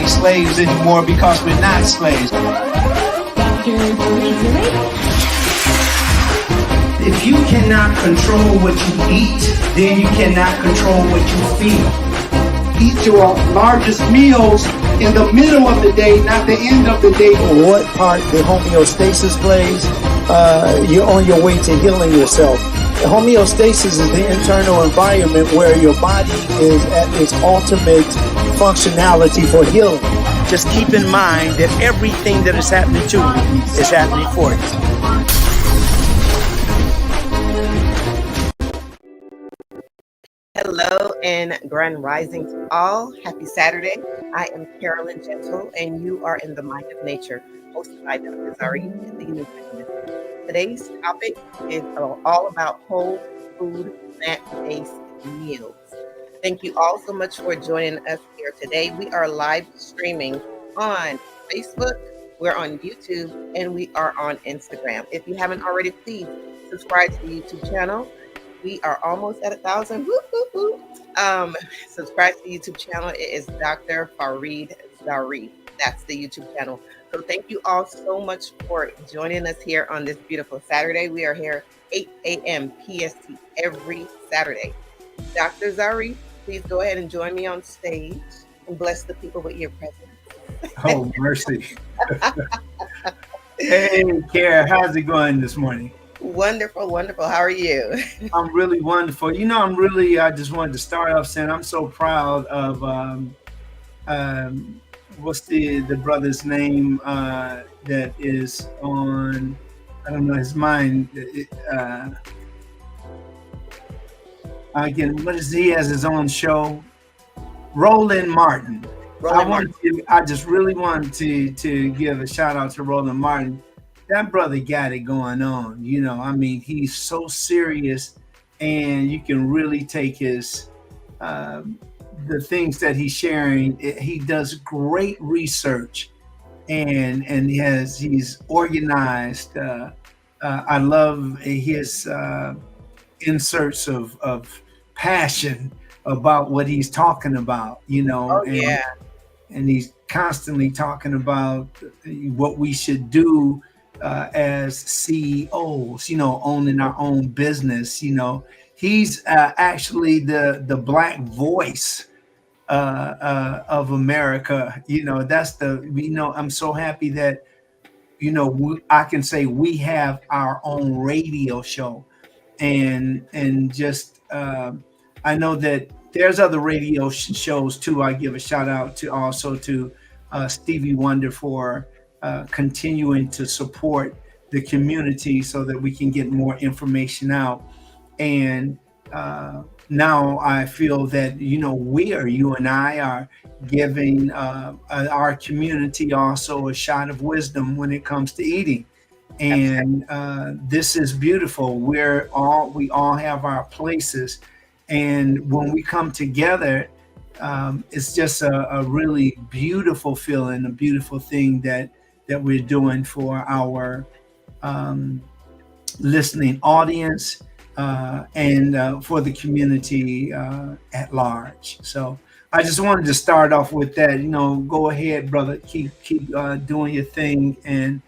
like slaves anymore because we're not slaves. If you cannot control what you eat, then you cannot control what you feel. Eat your largest meals in the middle of the day, not the end of the day. What part the homeostasis plays, you're on your way to healing yourself. The homeostasis is the internal environment where your body is at its ultimate functionality for healing. Just keep in mind that everything that is happening to you is happening for you. Hello and grand rising to all. Happy Saturday. I am Carolyn Gentle and you are in the Mind of Nature, hosted by Dr. Zari, the nutritionist. Today's topic is all about whole food, plant-based meals. Thank you all so much for joining us here today. We are live streaming on Facebook, we're on YouTube, and we are on Instagram. If you haven't already, please subscribe to the YouTube channel. We are almost at 1,000. Subscribe to the YouTube channel. It is Dr. Farid Zari. That's the YouTube channel. So thank you all so much for joining us here on this beautiful Saturday. We are here 8 a.m. PST every Saturday. Dr. Zari, please go ahead and join me on stage and bless the people with your presence. Oh, mercy. Hey, Kara, how's it going this morning? Wonderful, wonderful. How are you? I'm really wonderful. I just wanted to start off saying I'm so proud of, what's the brother's name that is on, I don't know his mind. Again, he has his own show, Roland Martin. I just really wanted to give a shout out to Roland Martin. That brother got it going on, he's so serious, and you can really take his, the things that he's sharing. He does great research, and he's organized. I love his inserts of passion about what he's talking about, and he's constantly talking about what we should do as CEOs, owning our own business. He's actually the black voice of America. I'm so happy that, I can say we have our own radio show, and just I know that there's other radio shows too. I give a shout out to Stevie Wonder for continuing to support the community so that we can get more information out. And now I feel that, you and I are giving our community also a shot of wisdom when it comes to eating. And this is beautiful. We all have our places. And when we come together, it's just a really beautiful feeling, a beautiful thing that we're doing for our listening audience and for the community at large. So I just wanted to start off with that. Go ahead, brother. Keep doing your thing. And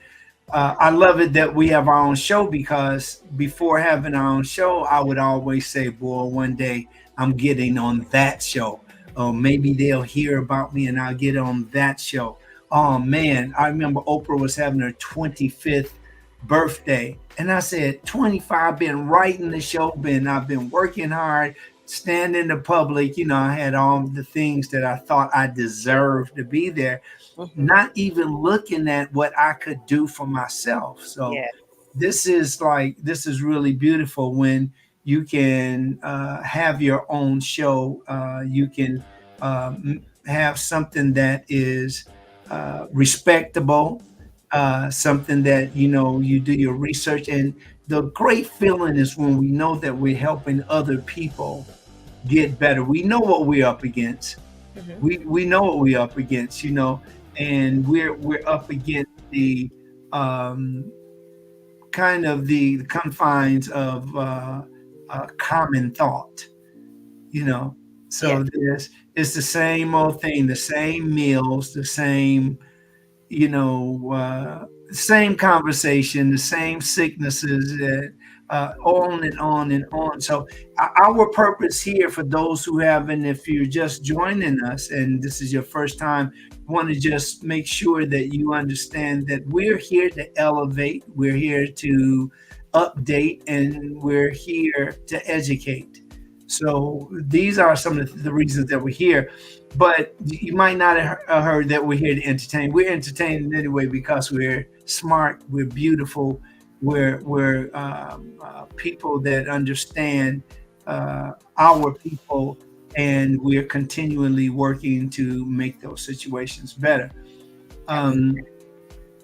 I love it that we have our own show, because before having our own show, I would always say, boy, one day I'm getting on that show. Or maybe they'll hear about me and I'll get on that show. Oh man, I remember Oprah was having her 25th birthday, and I said, 25, been writing the show, I've been working hard, standing in the public, I had all the things that I thought I deserved to be there, not even looking at what I could do for myself. So this is really beautiful when you can have your own show. You can have something that is respectable, something that you do your research. And the great feeling is when we know that we're helping other people get better. We know what we're up against. We know what we're up against, and we're up against the kind of the confines of common thought. So it's the same old thing, the same meals, the same, same conversation, the same sicknesses, on and on and on. So our purpose here, for those who haven't, if you're just joining us and this is your first time, want to just make sure that you understand that we're here to elevate, we're here to update, and we're here to educate. So these are some of the reasons that we're here. But you might not have heard that we're here to entertain. We're entertaining anyway because we're smart, we're beautiful, we're people that understand our people, and we're continually working to make those situations better. I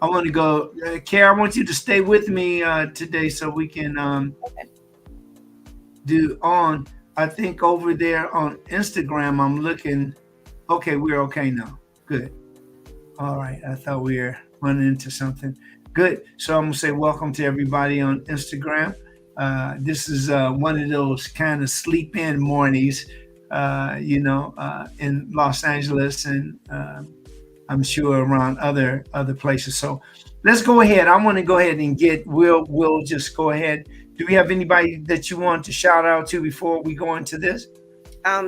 want to go, Kara, I want you to stay with me today so we can do on. I think over there on Instagram, I'm looking. Okay, we're okay now. Good. All right. I thought we were running into something. Good. So I'm going to say welcome to everybody on Instagram. This is one of those kind of sleep in mornings, in Los Angeles, and I'm sure around other places. So let's go ahead. I want to go ahead and we'll just go ahead. Do we have anybody that you want to shout out to before we go into this?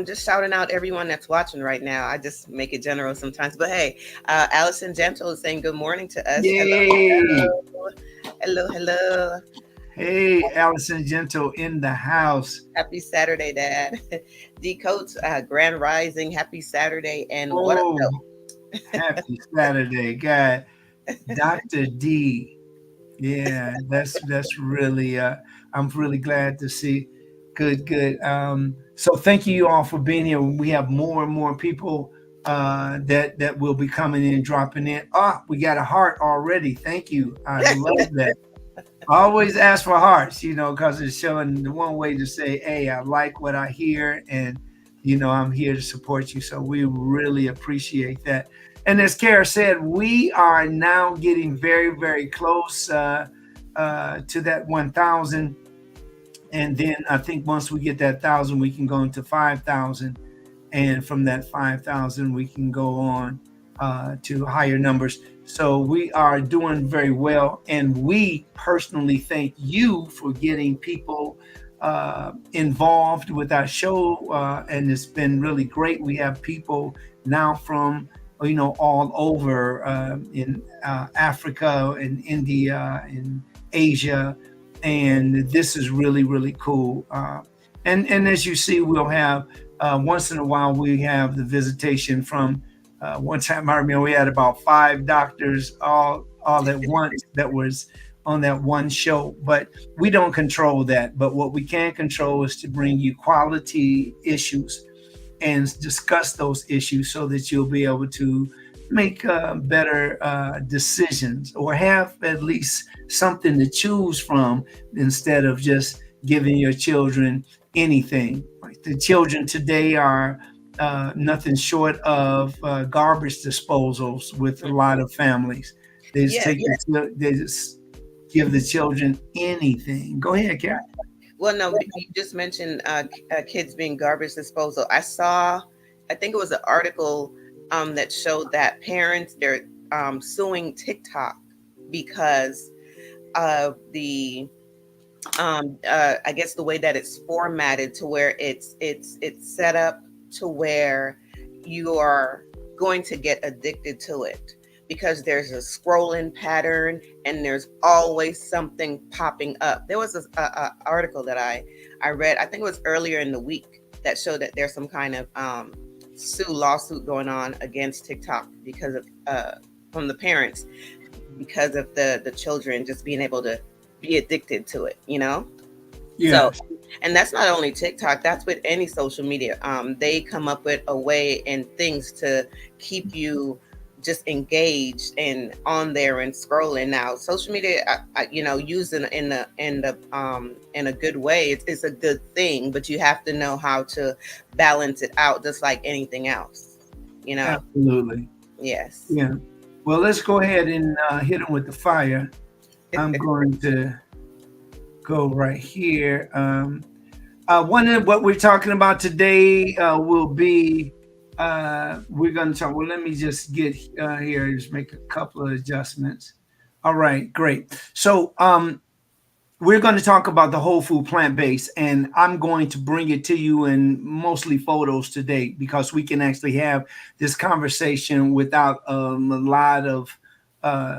Just shouting out everyone that's watching right now. I just make it general sometimes, but hey, Allison Gentle is saying good morning to us. Yay. Hello. Hey, Allison Gentle in the house. Happy Saturday, Dad. D Coates, Grand Rising. Happy Saturday, and what up? Happy Saturday, God. Dr. D. Yeah, that's really. I'm really glad to see. Good. So thank you all for being here. We have more and more people that will be coming in, dropping in. We got a heart already. Thank you. I love that. I always ask for hearts, because it's showing the one way to say, hey, I like what I hear, and I'm here to support you. So we really appreciate that. And as Kara said, we are now getting very, very close to that 1,000. And then I think once we get that 1,000, we can go into 5,000. And from that 5,000, we can go on to higher numbers. So we are doing very well. And we personally thank you for getting people involved with our show. And it's been really great. We have people now from, all over in Africa and India and Asia. And this is really, really cool. And as you see, we'll have once in a while, we have the visitation from one time. I remember we had about 5 doctors all at once that was on that one show. But we don't control that. But what we can control is to bring you quality issues and discuss those issues so that you'll be able to make better decisions, or have at least something to choose from, instead of just giving your children anything. The children today are nothing short of garbage disposals with a lot of families. They just give the children anything. Go ahead, Karen. Well, no, you just mentioned kids being garbage disposal. I think it was an article that showed that parents, they're suing TikTok because of the I guess the way that it's formatted, to where it's set up to where you are going to get addicted to it, because there's a scrolling pattern and there's always something popping up. There was a article that I read, I think it was earlier in the week, that showed that there's some kind of lawsuit going on against TikTok because of from the parents, because of the children just being able to be addicted to it, Yeah. So, and that's not only TikTok, that's with any social media. They come up with a way and things to keep you just engaged and on there and scrolling. Now, social media, used in a good way, it's a good thing, but you have to know how to balance it out, just like anything else. Absolutely. Yes. Yeah. Well, let's go ahead and hit them with the fire. I'm going to go right here. One of what we're talking about today will be we're going to talk. Well, let me just get here. Just make a couple of adjustments. All right, great. So we're going to talk about the whole food plant based, and I'm going to bring it to you in mostly photos today because we can actually have this conversation without a lot of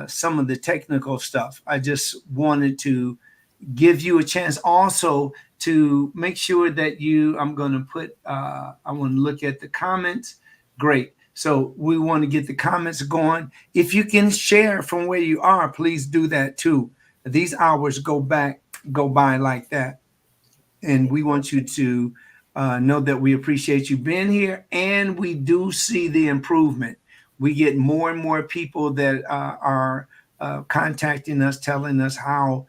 some of the technical stuff. I just wanted to give you a chance also to make sure that I'm going to put, I want to look at the comments. Great. So we want to get the comments going. If you can share from where you are, please do that too. These hours go by like that. And we want you to know that we appreciate you being here, and we do see the improvement. We get more and more people that are contacting us, telling us how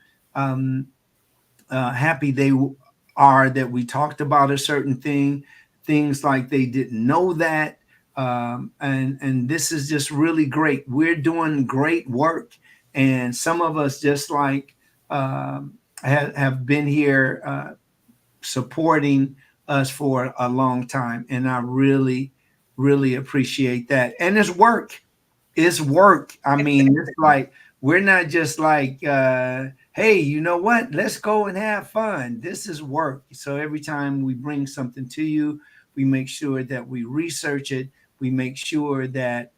happy they are that we talked about a certain thing, things like they didn't know that. And this is just really great. We're doing great work. And some of us just like have been here supporting us for a long time. And I really, really appreciate that. And it's work. It's work. I mean, it's like, we're not just like, hey, you know what? Let's go and have fun. This is work. So every time we bring something to you, we make sure that we research it. We make sure that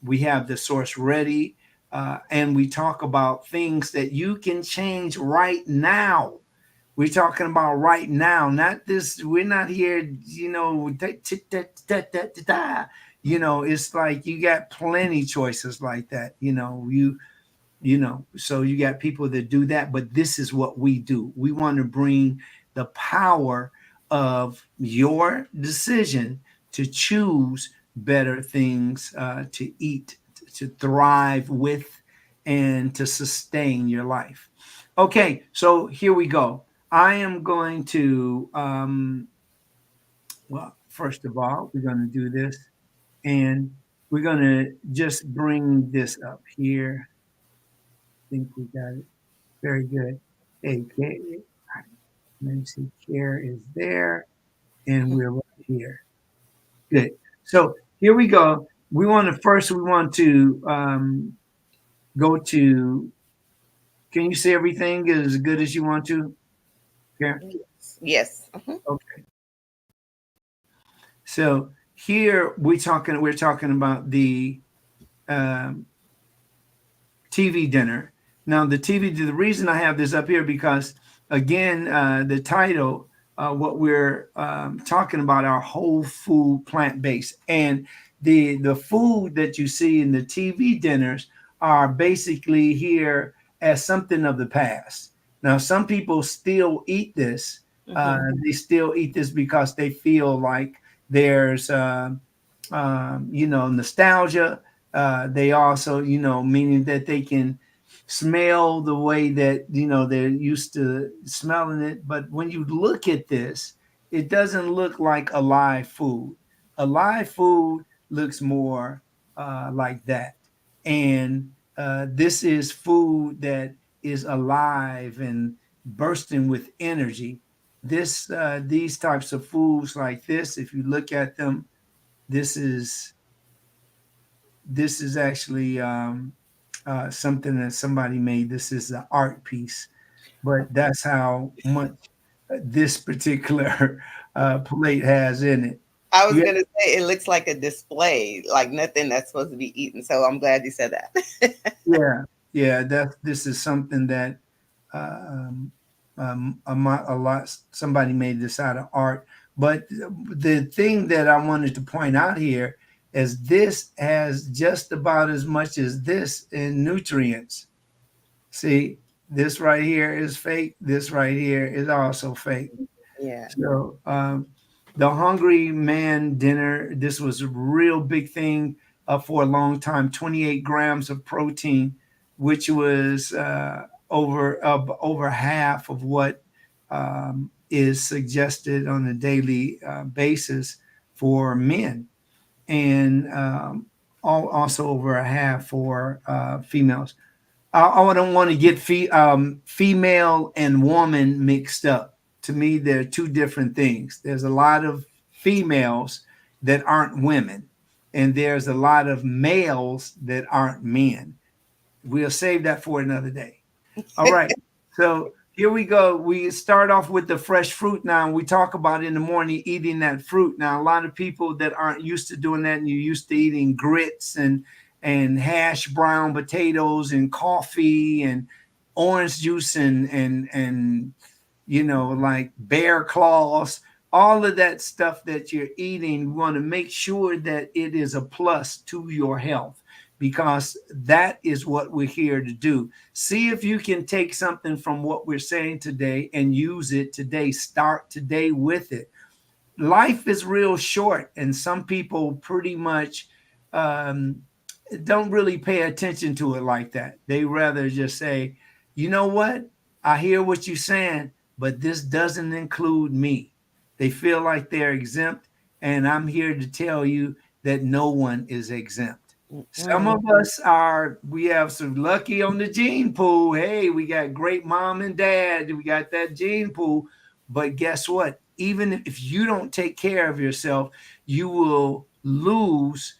we have the source ready. And we talk about things that you can change right now. We're talking about right now, not this. We're not here, it's like you got plenty choices like that. So you got people that do that, but this is what we do. We want to bring the power of your decision to choose better things to eat, to thrive with, and to sustain your life. Okay, so here we go. I am going to, well, first of all, we're going to do this, and we're going to just bring this up here. I think we got it. Very good. Okay. Let me see. Care is there, and we're right here. Good. So here we go. We want to go to. Can you say everything as good as you want to? Yeah. Yes. Okay. So here we're talking about the TV dinner. Now the reason I have this up here because again the title what we're talking about are whole food plant-based, and the food that you see in the TV dinners are basically here as something of the past. Now some people still eat this. They still eat this because they feel like there's nostalgia. They also, meaning that they can smell the way that, they're used to smelling it. But when you look at this, it doesn't look like a live food. A live food looks more like that. And this is food that is alive and bursting with energy. These types of foods like this, if you look at them, this is actually something that somebody made. This is an art piece, but that's how much this particular plate has in it. I was going to say it looks like a display, like nothing that's supposed to be eaten. So I'm glad you said that. Yeah. This is something that a lot. Somebody made this out of art. But the thing that I wanted to point out here is this has just about as much as this in nutrients. See, this right here is fake. This right here is also fake. Yeah. So the Hungry Man dinner, this was a real big thing for a long time. 28 grams of protein, which was over half of what is suggested on a daily basis for men, and also over a half for females. I don't want to get female and woman mixed up. to me, they're two different things. There's a lot of females that aren't women, and there's a lot of males that aren't men. We'll save that for another day. All right. So here we go. We start off with the fresh fruit now. We talk about in the morning eating that fruit. Now, a lot of people that aren't used to doing that, and you're used to eating grits and hash brown potatoes and coffee and orange juice and you know, like bear claws, all of that stuff that you're eating, we want to make sure that it is a plus to your health, because that is what we're here to do. See if you can take something from what we're saying today and use it today. Start today with it. Life is real short, and some people pretty much don't really pay attention to it like that. They rather just say, you know what? I hear what you're saying, but this doesn't include me. They feel like they're exempt, and I'm here to tell you that no one is exempt. Some of us are, we have some lucky on the gene pool. Hey, we got great mom and dad. We got that gene pool. But guess what? Even if you don't take care of yourself, you will lose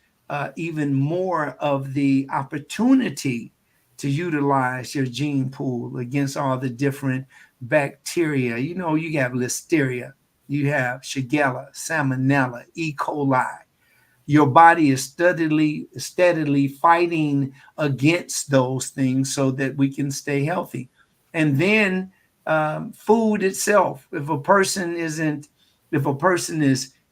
even more of the opportunity to utilize your gene pool against all the different bacteria. You know, you have Listeria, you have Shigella, Salmonella, E. coli. Your body is steadily fighting against those things so that we can stay healthy. And then food itself. If a person is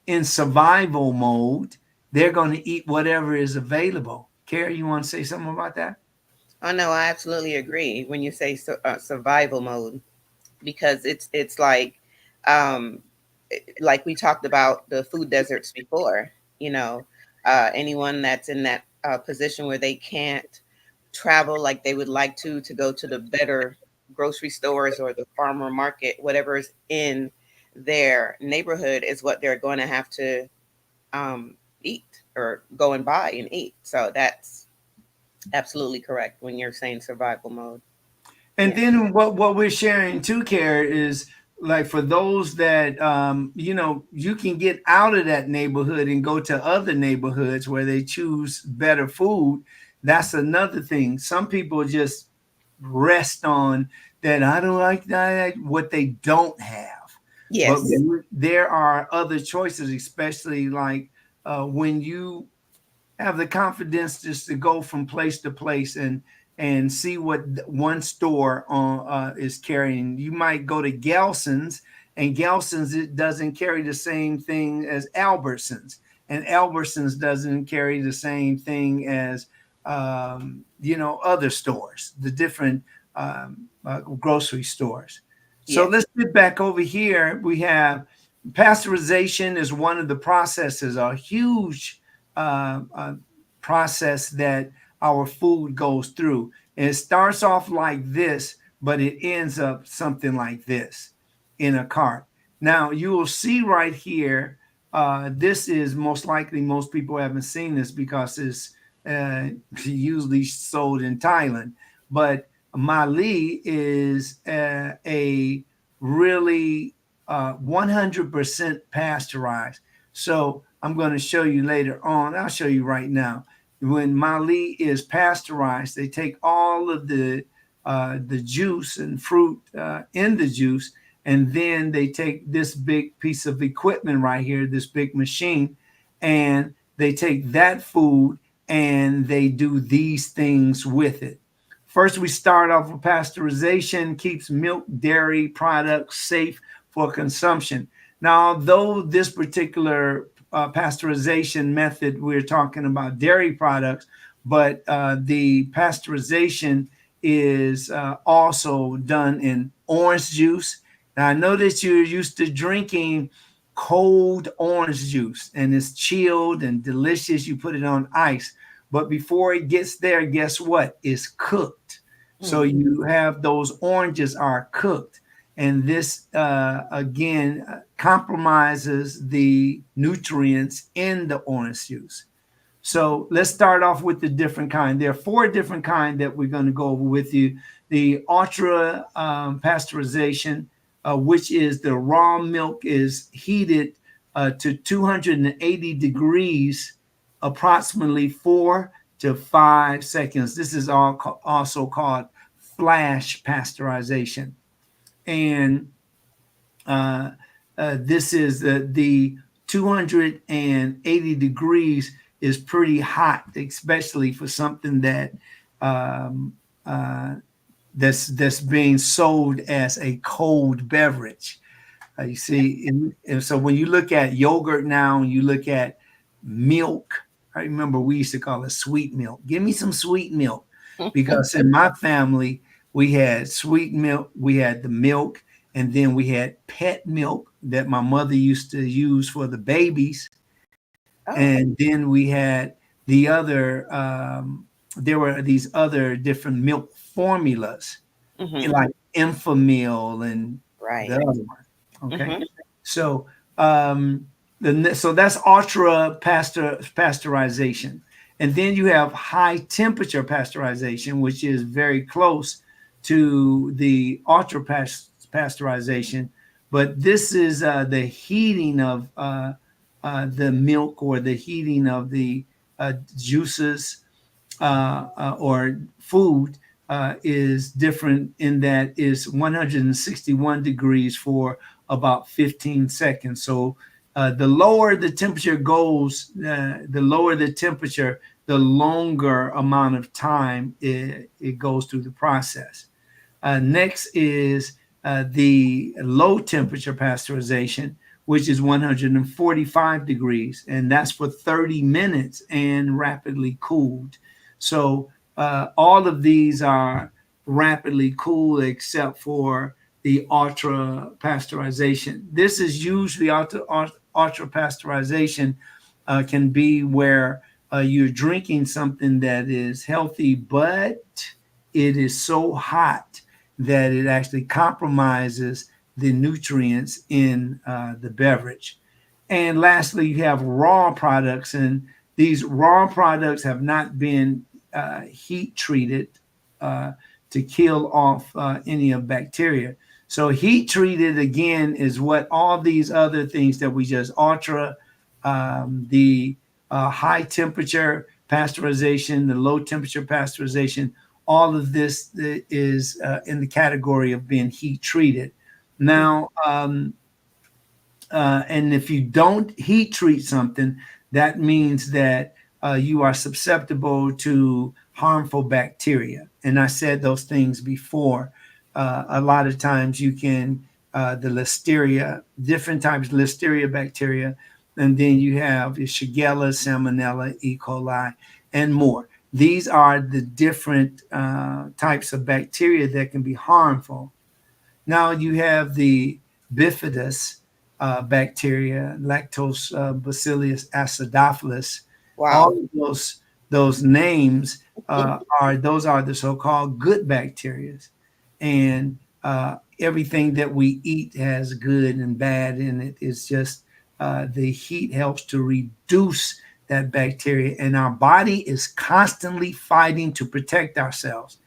in survival mode, they're going to eat whatever is available. Carrie, you want to say something about that? Oh no, I absolutely agree when you say survival mode, because it's like we talked about the food deserts before. You know, anyone that's in that position where they can't travel like they would like to go to the better grocery stores or the farmer market, whatever is in their neighborhood is what they're going to have to eat or go and buy and eat. So that's absolutely correct when you're saying survival mode. And then what we're sharing too, Care, is like for those that you know, you can get out of that neighborhood and go to other neighborhoods where they choose better food. That's another thing. Some people just rest on that. I don't like that, what they don't have. Yes. But there are other choices, especially like when you have the confidence just to go from place to place and see what one store is carrying. You might go to Gelson's, and Gelson's, it doesn't carry the same thing as Albertsons, and Albertsons doesn't carry the same thing as you know, other stores, the different grocery stores. So let's get back over here. We have pasteurization is one of the processes, a huge process that our food goes through. And it starts off like this, but it ends up something like this in a cart. Now you will see right here, this is most likely, most people haven't seen this because it's usually sold in Thailand, but Mali is a really 100% pasteurized. So I'm going to show you later on. I'll show you right now. When Mali is pasteurized, they take all of the juice and fruit in the juice, and then they take this big piece of equipment right here, this big machine, and they take that food and they do these things with it. First, we start off with pasteurization, keeps milk, dairy products safe for consumption. Now, although this particular pasteurization method, we're talking about dairy products, but the pasteurization is also done in orange juice. Now, I know that you're used to drinking cold orange juice and it's chilled and delicious. You put it on ice, but before it gets there, guess what? It's cooked. So you have those oranges are cooked. And this, again, compromises the nutrients in the orange juice. So let's start off with the different kind. There are 4 different kinds that we're going to go over with you. The ultra pasteurization, which is the raw milk is heated to 280 degrees, approximately 4 to 5 seconds. This is also called flash pasteurization. And this is the 280 degrees is pretty hot, especially for something that that's being sold as a cold beverage. You see, and so when you look at yogurt now, and you look at milk, I remember we used to call it sweet milk. Give me some sweet milk, because in my family we had sweet milk, we had the milk, and then we had pet milk that my mother used to use for the babies. Oh. And then we had the other, there were these other different milk formulas, like Enfamil and the other one. Okay. So, so that's ultra pasteurization. And then you have high temperature pasteurization, which is very close to the ultra pasteurization, but this is the heating of the milk, or the heating of the juices or food is different, in that is 161 degrees for about 15 seconds. So the lower the temperature goes, the lower the temperature, the longer amount of time it goes through the process. Next is the low temperature pasteurization, which is 145 degrees, and that's for 30 minutes and rapidly cooled. So all of these are rapidly cooled except for the ultra pasteurization. This is usually ultra pasteurization can be where you're drinking something that is healthy, but it is so hot that it actually compromises the nutrients in the beverage. And lastly, you have raw products, and these raw products have not been heat treated to kill off any of bacteria. So heat treated, again, is what all these other things that we just ultra, the high temperature pasteurization, the low temperature pasteurization, all of this is in the category of being heat treated. Now, and if you don't heat treat something, that means that you are susceptible to harmful bacteria. And I said those things before. A lot of times you can, the Listeria, different types of Listeria bacteria, and then you have Shigella, Salmonella, E. coli, and more. These are the different types of bacteria that can be harmful. Now you have the bifidus bacteria, Lactobacillus acidophilus. Wow. All of those names are the so-called good bacteria, and everything that we eat has good and bad in it. It's just the heat helps to reduce that bacteria, and our body is constantly fighting to protect ourselves,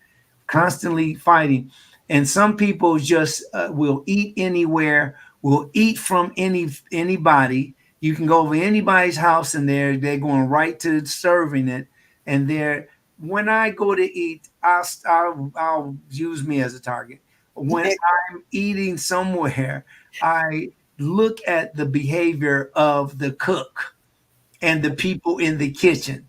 constantly fighting. And some people just will eat anywhere, will eat from anybody. You can go over anybody's house and they're going right to serving it. And when I go to eat, I'll use me as a target. When I'm eating somewhere, I look at the behavior of the cook and the people in the kitchen.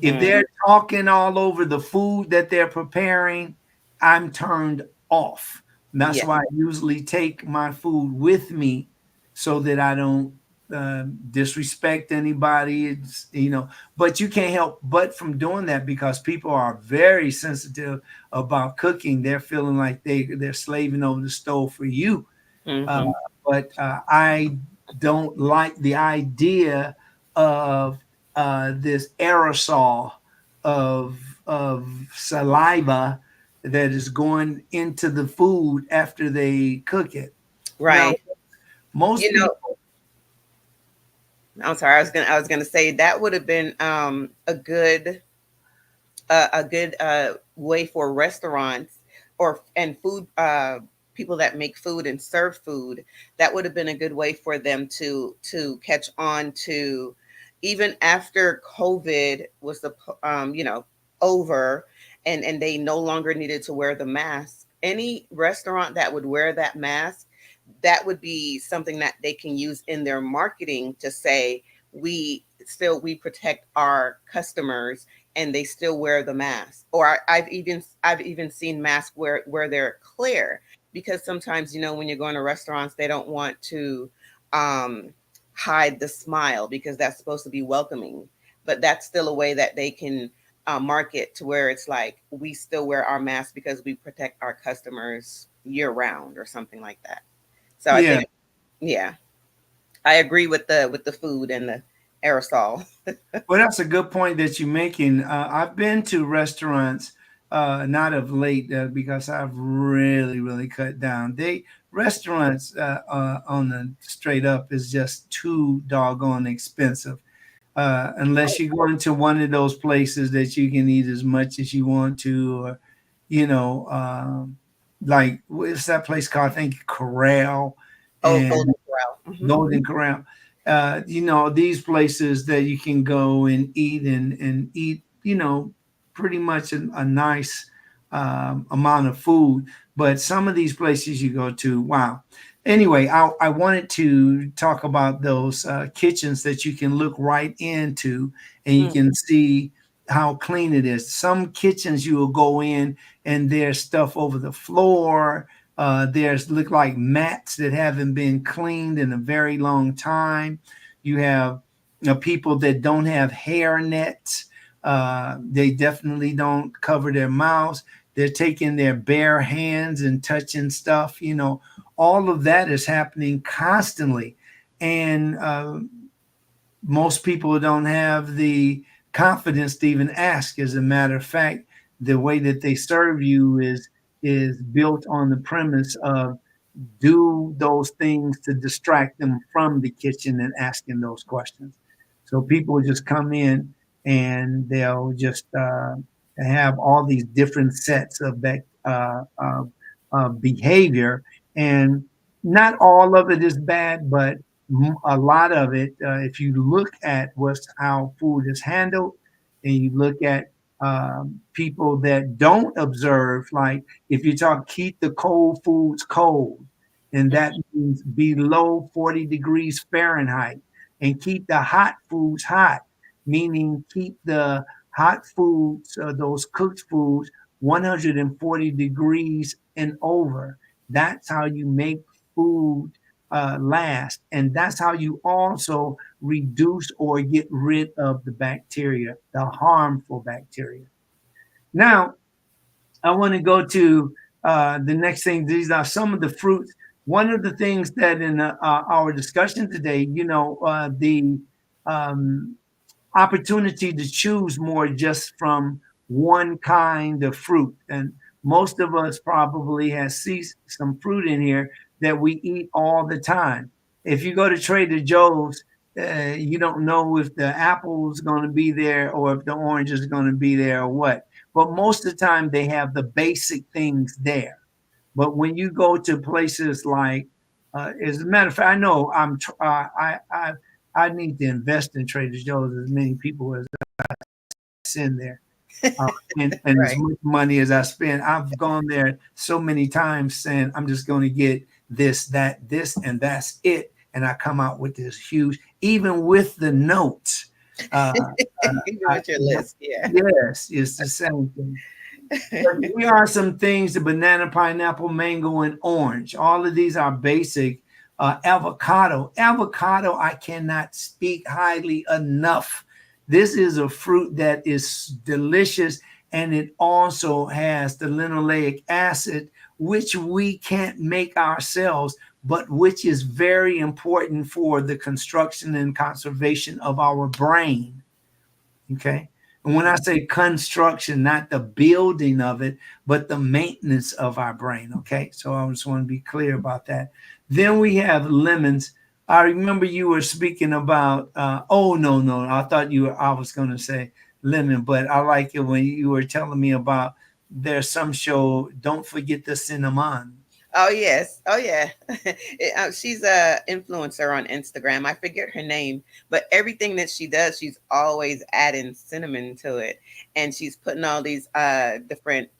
If they're talking all over the food that they're preparing, I'm turned off. And that's why I usually take my food with me, so that I don't disrespect anybody. It's, but you can't help but from doing that, because people are very sensitive about cooking. They're feeling like they're slaving over the stove for you. But I don't like the idea of this aerosol of saliva that is going into the food after they cook it. Right. Now, most people. I'm sorry. I was gonna say that would have been a good way for restaurants and food people that make food and serve food, that would have been a good way for them to catch on to, even after COVID was over, and they no longer needed to wear the mask. Any restaurant that would wear that mask, that would be something that they can use in their marketing to say, we protect our customers and they still wear the mask. Or I've even seen masks where they're clear, because sometimes, when you're going to restaurants, they don't want to um, hide the smile, because that's supposed to be welcoming. But that's still a way that they can market to where it's like, we still wear our masks because we protect our customers year round or something like that. So I Yeah. think, yeah, I agree with the food and the aerosol. Well, that's a good point that you're making. I've been to restaurants, not of late, because I've really, really cut down. Restaurants on the straight up is just too doggone expensive. Unless you go into one of those places that you can eat as much as you want to, or you know, like what's that place called? I think Corral Oh, and Golden Corral. Golden Corral. These places that you can go and eat, pretty much a nice amount of food. But some of these places you go to, wow. Anyway, I wanted to talk about those kitchens that you can look right into and you can see how clean it is. Some kitchens you will go in and there's stuff over the floor. There's look like mats that haven't been cleaned in a very long time. You have people that don't have hair nets. They definitely don't cover their mouths. They're taking their bare hands and touching stuff. All of that is happening constantly. And most people don't have the confidence to even ask. As a matter of fact, the way that they serve you is built on the premise of do those things to distract them from the kitchen and asking those questions. So people just come in and they'll just have all these different sets of behavior, and not all of it is bad, but a lot of it, if you look at how food is handled, and you look at people that don't observe, like if you talk, keep the cold foods cold, and that means below 40 degrees Fahrenheit, and keep the hot foods hot, meaning keep the hot foods, those cooked foods, 140 degrees and over. That's how you make food last. And that's how you also reduce or get rid of the bacteria, the harmful bacteria. Now, I want to go to the next thing. These are some of the fruits. One of the things that in our discussion today, the opportunity to choose more just from one kind of fruit. And most of us probably has seen some fruit in here that we eat all the time. If you go to Trader Joe's, you don't know if the apple is going to be there or if the orange is going to be there or what. But most of the time they have the basic things there. But when you go to places like, as a matter of fact, I know I need to invest in Trader Joe's as many people as I send there. And Right. as much money as I spend, I've gone there so many times saying, I'm just going to get this, that, this, and that's it. And I come out with this huge, even with the notes. Even with your list, yeah. Yes, it's the same thing. But here are some things: the banana, pineapple, mango, and orange. All of these are basic. Avocado. Avocado, I cannot speak highly enough. This is a fruit that is delicious, and it also has the linoleic acid, which we can't make ourselves, but which is very important for the construction and conservation of our brain. Okay. And when I say construction, not the building of it, but the maintenance of our brain. Okay. So I just want to be clear about that. Then we have lemons. I remember you were speaking about, oh, no. I was going to say lemon, but I like it when you were telling me about there's some show, don't forget the cinnamon. Oh yes. Oh yeah. She's a influencer on Instagram. I forget her name, but everything that she does, she's always adding cinnamon to it, and she's putting all these different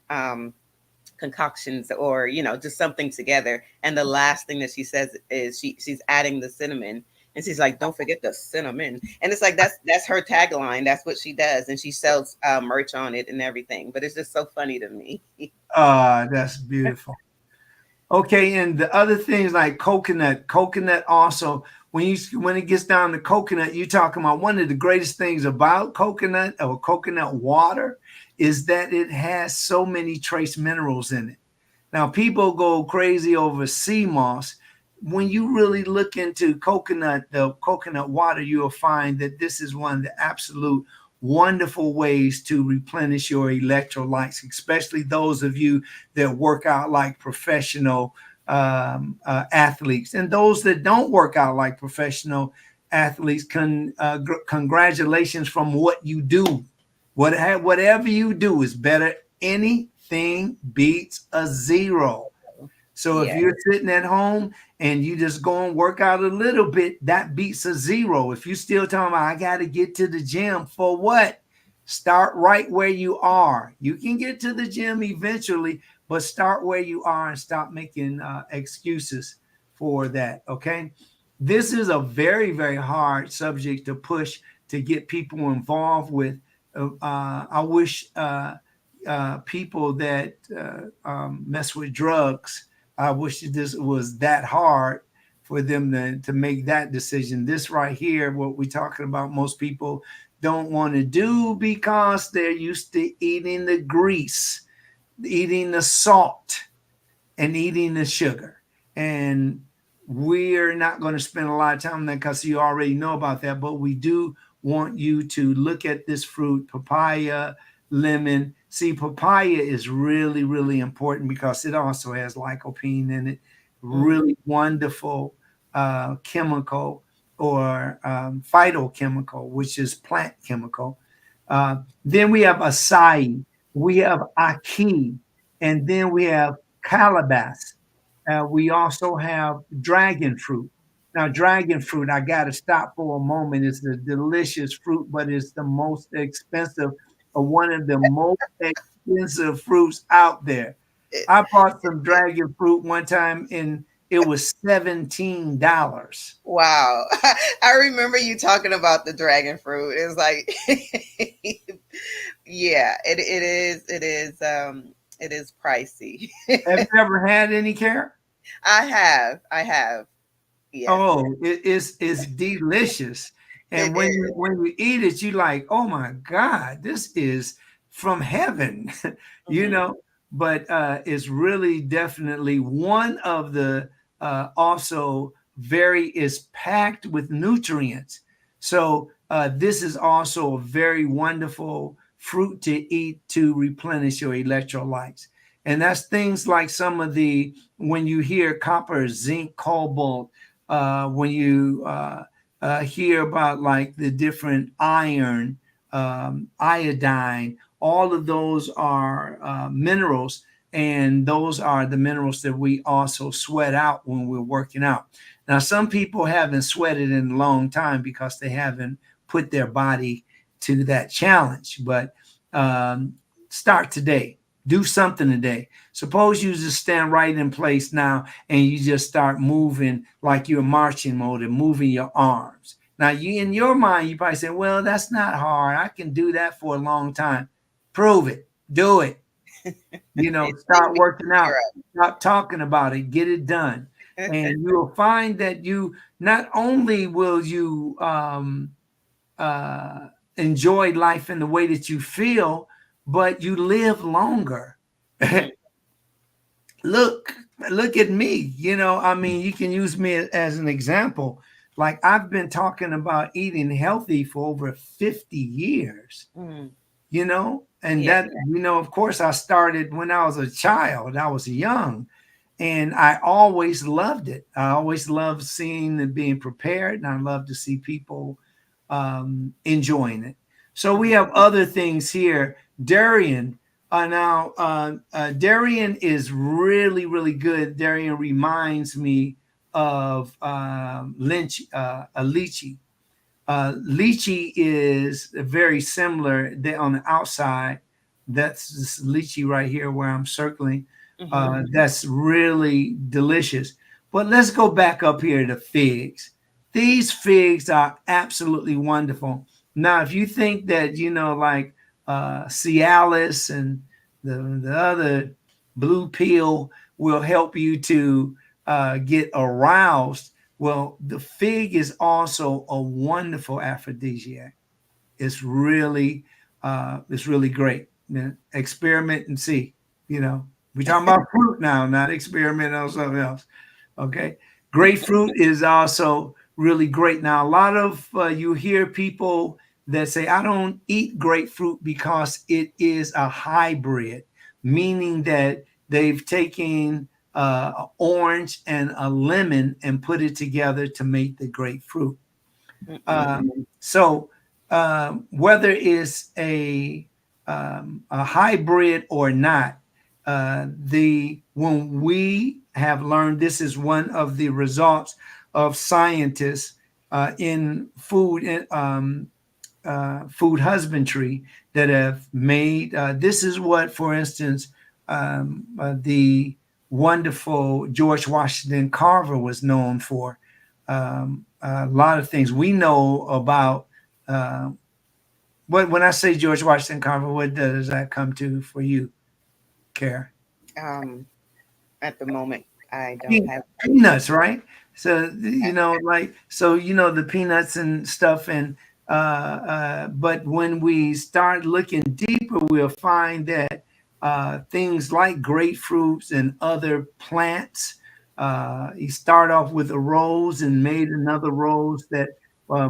concoctions, or just something together. And the last thing that she says is she's adding the cinnamon, and she's like, "Don't forget the cinnamon." And it's like that's her tagline. That's what she does, and she sells merch on it and everything. But it's just so funny to me. That's beautiful. Okay, and the other things like coconut also, when it gets down to coconut, you're talking about one of the greatest things about coconut or coconut water is that it has so many trace minerals in it. Now, people go crazy over sea moss. When you really look into the coconut water, you'll find that this is one of the absolute wonderful ways to replenish your electrolytes, especially those of you that work out like professional athletes. And those that don't work out like professional athletes, congratulations from what you do. Whatever you do is better. Anything beats a zero. So if you're sitting at home and you just go and work out a little bit, that beats a zero. If you still talking about, I got to get to the gym for what? Start right where you are. You can get to the gym eventually, but start where you are and stop making excuses for that. Okay. This is a very, very hard subject to push to get people involved with. I wish people that mess with drugs, I wish this was that hard for them to make that decision. This right here, what we're talking about, most people don't want to do because they're used to eating the grease, eating the salt, and eating the sugar. And we're not going to spend a lot of time on that because you already know about that. But we do want you to look at this fruit, papaya, lemon. See, papaya is really, really important because it also has lycopene in it. Really wonderful chemical or phytochemical, which is plant chemical. Then we have acai, we have ackee, and then we have calabash. We also have dragon fruit. Now, dragon fruit, I got to stop for a moment. It's a delicious fruit, but it's the most expensive, or one of the most expensive fruits out there. I bought some dragon fruit one time and it was $17. Wow. I remember you talking about the dragon fruit. It's like, yeah, it is pricey. Have you ever had any, Care? I have. Yes. Oh, it's delicious. And when you eat it, you like, oh my God, this is from heaven, you know. But it's really definitely one of the also is packed with nutrients. So this is also a very wonderful fruit to eat to replenish your electrolytes. And that's things like some of when you hear copper, zinc, cobalt, when you hear about like the different iron, iodine, all of those are minerals, and those are the minerals that we also sweat out when we're working out. Now, some people haven't sweated in a long time because they haven't put their body to that challenge, but start today. Do something today. Suppose you just stand right in place now and you just start moving like you're marching mode and moving your arms. Now, you in your mind, you probably say, well, that's not hard. I can do that for a long time. Prove it. Do it. You know, start working out. Stop talking about it. Get it done. And you will find that you not only will you enjoy life in the way that you feel, but you live longer. Look at me. You know, I mean, you can use me as an example. Like I've been talking about eating healthy for over 50 years, you know, and that, you know, of course, I started when I was a child. I was young and I always loved it. I always loved seeing and being prepared. And I love to see people enjoying it. So we have other things here. Durian, Darian is really, really good. Darian reminds me of a lychee. Lychee is very similar. They on the outside. That's this lychee right here where I'm circling. That's really delicious. But let's go back up here to figs. These figs are absolutely wonderful. Now, if you think that like Cialis and the other blue pill will help you to get aroused, well, the fig is also a wonderful aphrodisiac. It's really great. Experiment and see. We're talking about fruit now, not experiment on something else. Okay. Grapefruit is also really great. Now, a lot of you hear people that say, I don't eat grapefruit because it is a hybrid, meaning that they've taken an orange and a lemon and put it together to make the grapefruit. So whether it's a hybrid or not, when we have learned, this is one of the results of scientists in food husbandry that have made. This is what, for instance, the wonderful George Washington Carver was known for. A lot of things we know about. When I say George Washington Carver, what does that come to for you, Kara? At the moment, I don't have peanuts, right? So the peanuts and stuff, and but when we start looking deeper, we'll find that things like grapefruits and other plants. You start off with a rose and made another rose that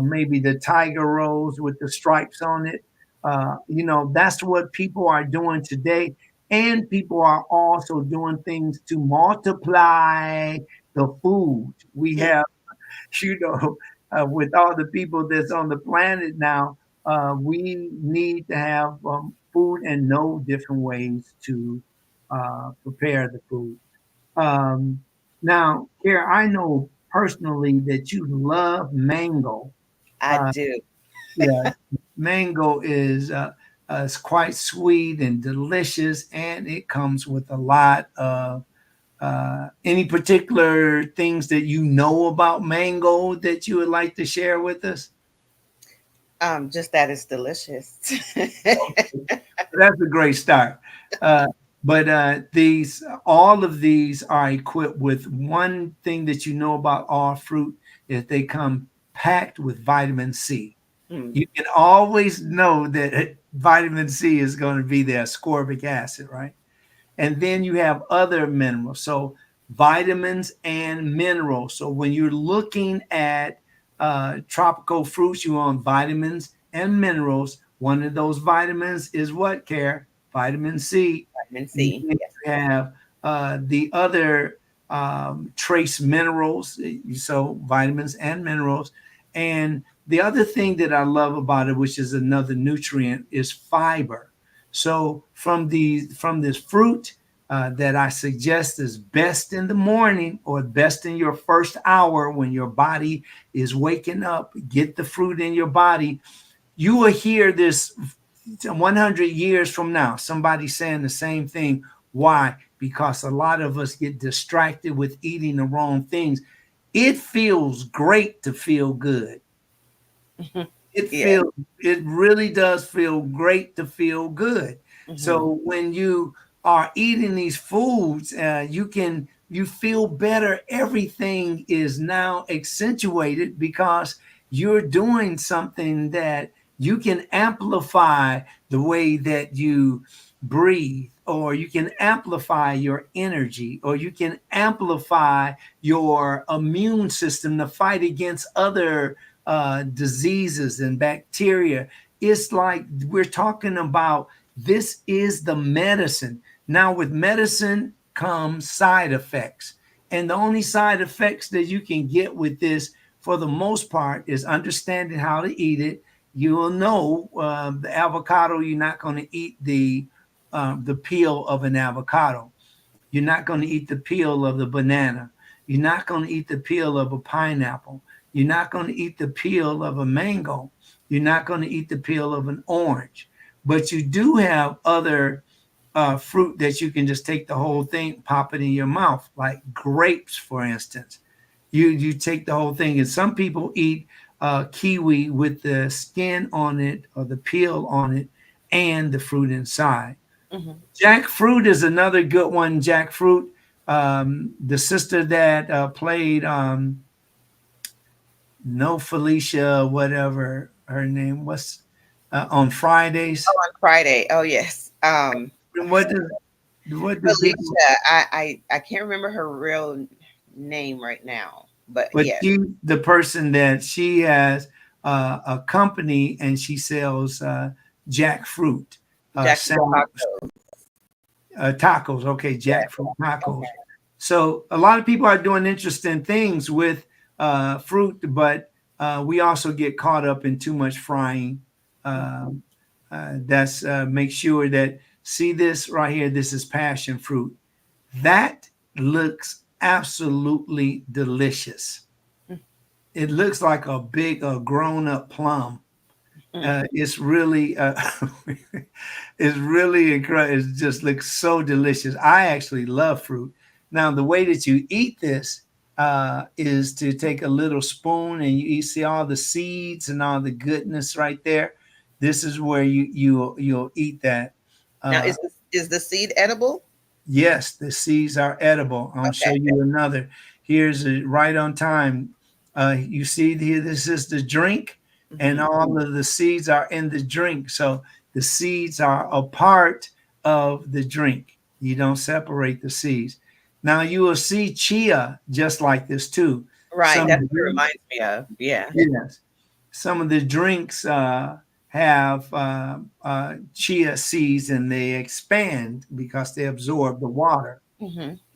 maybe the tiger rose with the stripes on it. That's what people are doing today. And people are also doing things to multiply the food. We have, with all the people that's on the planet now, we need to have food and know different ways to prepare the food. Now, Kara, I know personally that you love mango. I do. Yeah, mango is quite sweet and delicious, and it comes with a lot of any particular things that you know about mango that you would like to share with us? Just that it's delicious. That's a great start. But all of these are equipped with one thing that you know about all fruit is they come packed with vitamin C. You can always know that vitamin C is going to be there, ascorbic acid, right? And then you have other minerals. So vitamins and minerals. So when you're looking at tropical fruits, you want vitamins and minerals. One of those vitamins is what, Care? Vitamin C. Vitamin C. You have the other trace minerals, so vitamins and minerals. And the other thing that I love about it, which is another nutrient, is fiber. So from this fruit that I suggest is best in the morning or best in your first hour when your body is waking up, get the fruit in your body. You will hear this 100 years from now, somebody saying the same thing. Why? Because a lot of us get distracted with eating the wrong things. It feels great to feel good. It really does feel great to feel good. So when you are eating these foods, you feel better. Everything is now accentuated because you're doing something that you can amplify the way that you breathe, or you can amplify your energy, or you can amplify your immune system to fight against other diseases and bacteria. It's like we're talking about, this is the medicine. Now with medicine comes side effects. And the only side effects that you can get with this, for the most part, is understanding how to eat it. You will know the avocado, you're not going to eat the the peel of an avocado. You're not going to eat the peel of the banana. You're not going to eat the peel of a pineapple. You're not going to eat the peel of a mango. You're not going to eat the peel of an orange. But you do have other fruit that you can just take the whole thing, pop it in your mouth, like grapes, for instance. You take the whole thing, and some people eat kiwi with the skin on it or the peel on it and the fruit inside. Mm-hmm. Jackfruit is another good one. Jackfruit, the sister that played No Felicia, whatever her name was, on Fridays. Oh, on Friday. Oh, yes. What does Felicia? I can't remember her real name right now, but yeah, the person that she has a company and she sells jackfruit tacos. Okay, jackfruit tacos. Okay. So a lot of people are doing interesting things with fruit, but we also get caught up in too much frying. That's make sure that, see this right here, this is passion fruit. That looks absolutely delicious. It looks like a big grown-up plum. It's really it's really incredible. It just looks so delicious. I actually love fruit. Now, the way that you eat this is to take a little spoon and you see all the seeds and all the goodness right there. This is where you'll eat that. Now, is the seed edible? Yes, the seeds are edible. I'll show you another. Here's right on time. You see here, this is the drink, and all of the seeds are in the drink. So the seeds are a part of the drink. You don't separate the seeds. Now you will see chia just like this too. Right, that's what it reminds me of. Yeah. Yes. Some of the drinks have chia seeds, and they expand because they absorb the water.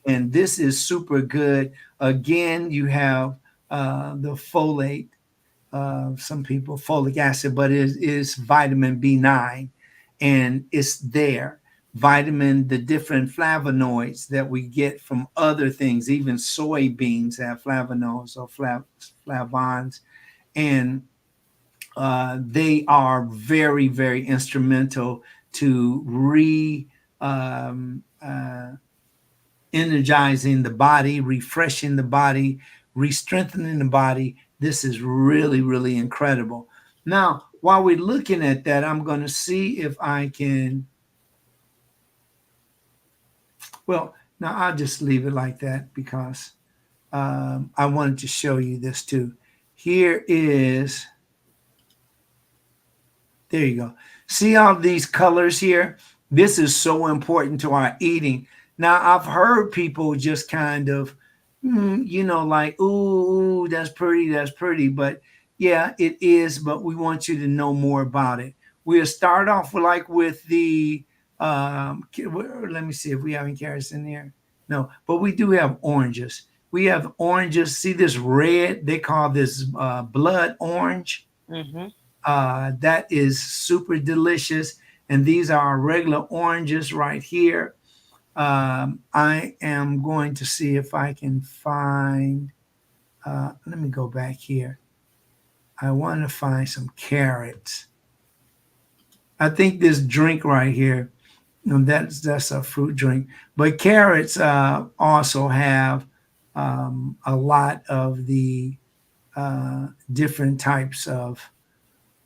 And this is super good. Again, you have the folate, some people folic acid, but it is vitamin B9, and it's there. The different flavonoids that we get from other things, even soybeans have flavonoids or flavons, and they are very, very instrumental to energizing the body, refreshing the body, re-strengthening the body. This is really, really incredible. Now, while we're looking at that, I'm going to see if I can. Well, now I'll just leave it like that because I wanted to show you this too. Here is. There you go. See all these colors here? This is so important to our eating. Now, I've heard people just kind of, like, ooh, that's pretty. But yeah, it is. But we want you to know more about it. We'll start off with the, let me see if we have any carrots in there. No, but we do have oranges. We have oranges. See this red? They call this blood orange. That is super delicious. And these are our regular oranges right here. I am going to see if I can find, let me go back here. I want to find some carrots. I think this drink right here, that's a fruit drink. But carrots also have a lot of the different types of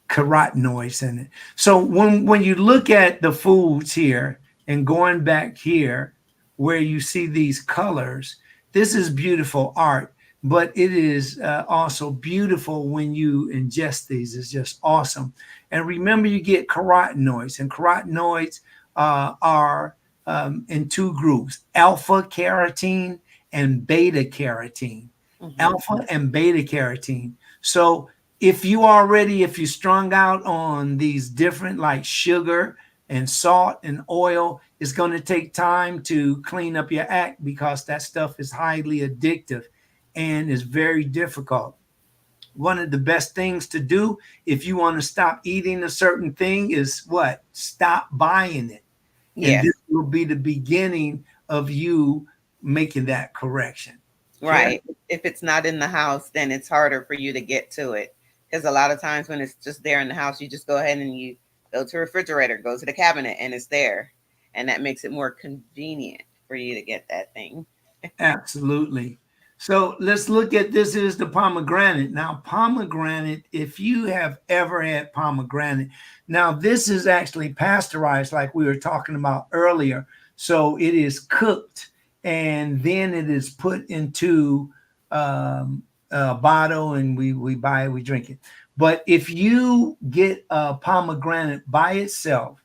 carotenoids in it. So when you look at the foods here and going back here where you see these colors, this is beautiful art, but it is also beautiful when you ingest these. It's just awesome. And remember, you get carotenoids, and carotenoids are in two groups: alpha carotene and beta carotene. Alpha and beta carotene. So if you're strung out on these different, like sugar and salt and oil, it's going to take time to clean up your act because that stuff is highly addictive and is very difficult. One of the best things to do if you want to stop eating a certain thing is what? Stop buying it. And Yes. this will be the beginning of you making that correction. Right. If it's not in the house, then it's harder for you to get to it. Because a lot of times when it's just there in the house, you just go ahead and you go to the refrigerator, go to the cabinet, and it's there. And that makes it more convenient for you to get that thing. Absolutely. So let's look at this is the pomegranate. Now, pomegranate, if you have ever had pomegranate, now this is actually pasteurized, like we were talking about earlier. So it is cooked and then it is put into a bottle and we buy it, we drink it. But if you get a pomegranate by itself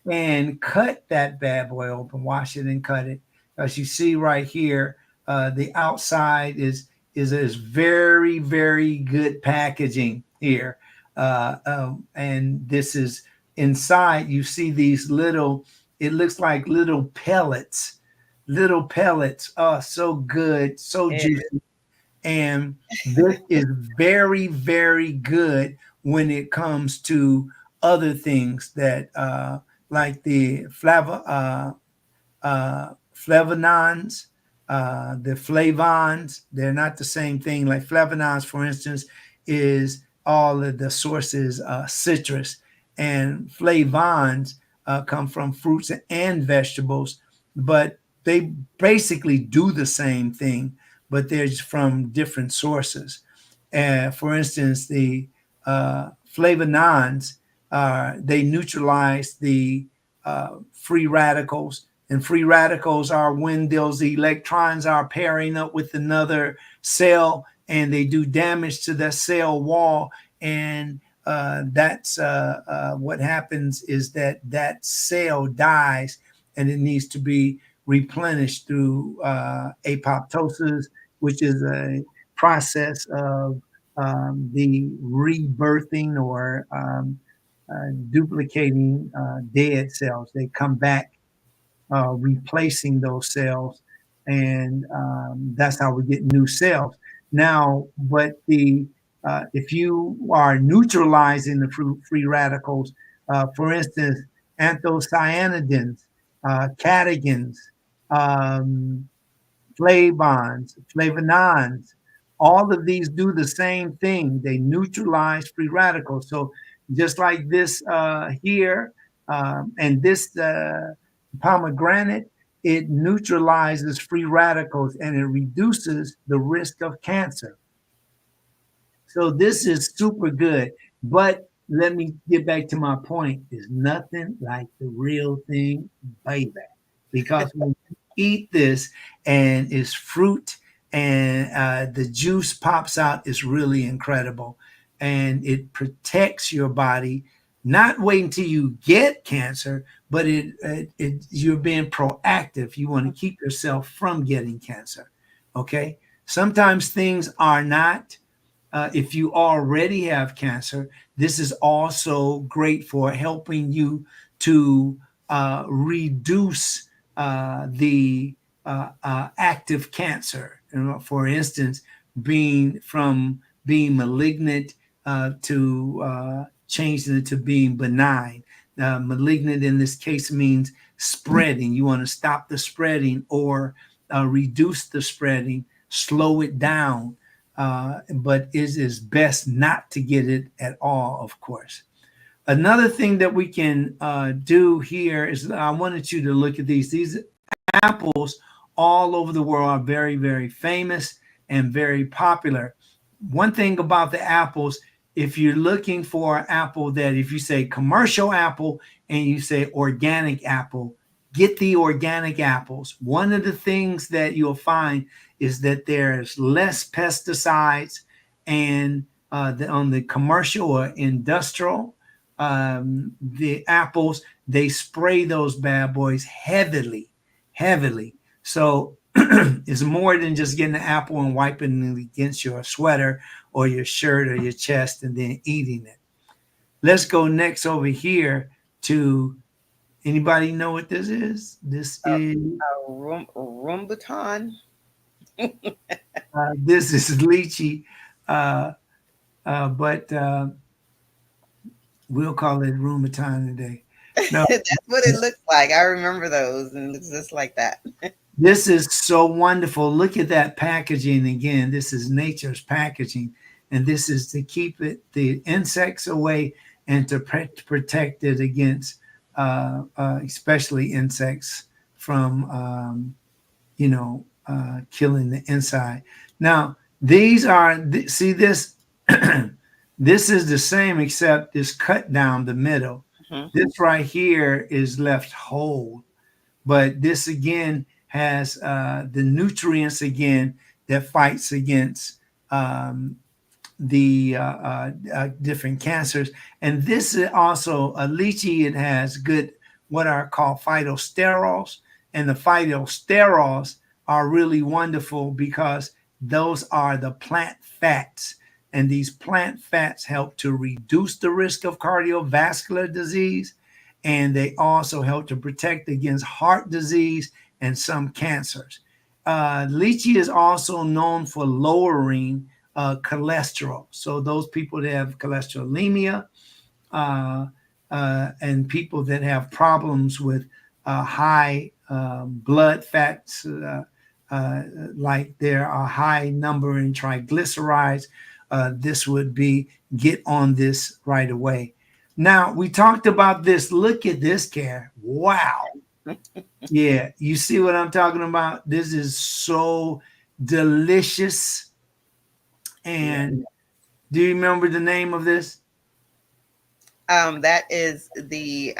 Okay. and cut that bad boy open, wash it and cut it, as you see right here, the outside is very, very good packaging here, and this is inside. You see these little, it looks like little pellets, little pellets. Oh, so good, so juicy. And this is very, very good when it comes to other things that like the flavonons, the flavons. They're not the same thing. Like flavonons, for instance, is all of the sources citrus, and flavons come from fruits and vegetables, but they basically do the same thing, but they're just from different sources. For instance, the flavonons, they neutralize the free radicals, and free radicals are when those electrons are pairing up with another cell and they do damage to that cell wall. And that's what happens is that that cell dies and it needs to be replenished through apoptosis, which is a process of the rebirthing or duplicating dead cells. They come back, replacing those cells, and that's how we get new cells. Now, but the if you are neutralizing the free radicals, for instance, anthocyanidins, catechins, um, flavons, flavonons, all of these do the same thing. They neutralize free radicals. So just like this here, and this pomegranate, it neutralizes free radicals and it reduces the risk of cancer. So this is super good. But let me get back to my point. There's nothing like the real thing, baby. Because when you eat this and it's fruit and the juice pops out, it's really incredible. And it protects your body. Not wait until you get cancer, but you're being proactive. You want to keep yourself from getting cancer. Okay. Sometimes things are not. If you already have cancer, this is also great for helping you to reduce the active cancer. You know, for instance, being malignant to changing it to being benign. Malignant in this case means spreading. You want to stop the spreading or reduce the spreading, slow it down. But it is best not to get it at all, of course. Another thing that we can do here is I wanted you to look at these. These apples all over the world are very, very famous and very popular. One thing about the apples, if you're looking for an apple that if you say commercial apple and you say organic apple, get the organic apples. One of the things that you'll find is that there's less pesticides, and on the commercial or industrial, the apples, they spray those bad boys heavily. So it's more than just getting an apple and wiping it against your sweater or your shirt or your chest and then eating it. Let's go next over here to, anybody know what this is? This is Rambutan. This is lychee, but we'll call it rheumaton today. No, That's what it looks like. I remember those, and it's just like that. this is so wonderful. Look at that packaging again. This is nature's packaging, and this is to keep the insects away and to protect it against, especially insects from, killing the inside. Now, these are see this. This is the same except it's cut down the middle. Mhm. This right here is left whole, but this again has the nutrients again that fights against the different cancers. And this is also a lychee. It has good what are called phytosterols, and the phytosterols are really wonderful because those are the plant fats. And these plant fats help to reduce the risk of cardiovascular disease. And they also help to protect against heart disease and some cancers. Lychee is also known for lowering cholesterol. So those people that have cholesterolemia and people that have problems with high blood fats, like there are high number in triglycerides, this would be get on this right away. Now, we talked about this. Look at this, Care. Wow. Yeah, you see what I'm talking about? This is so delicious. And do you remember the name of this? That is the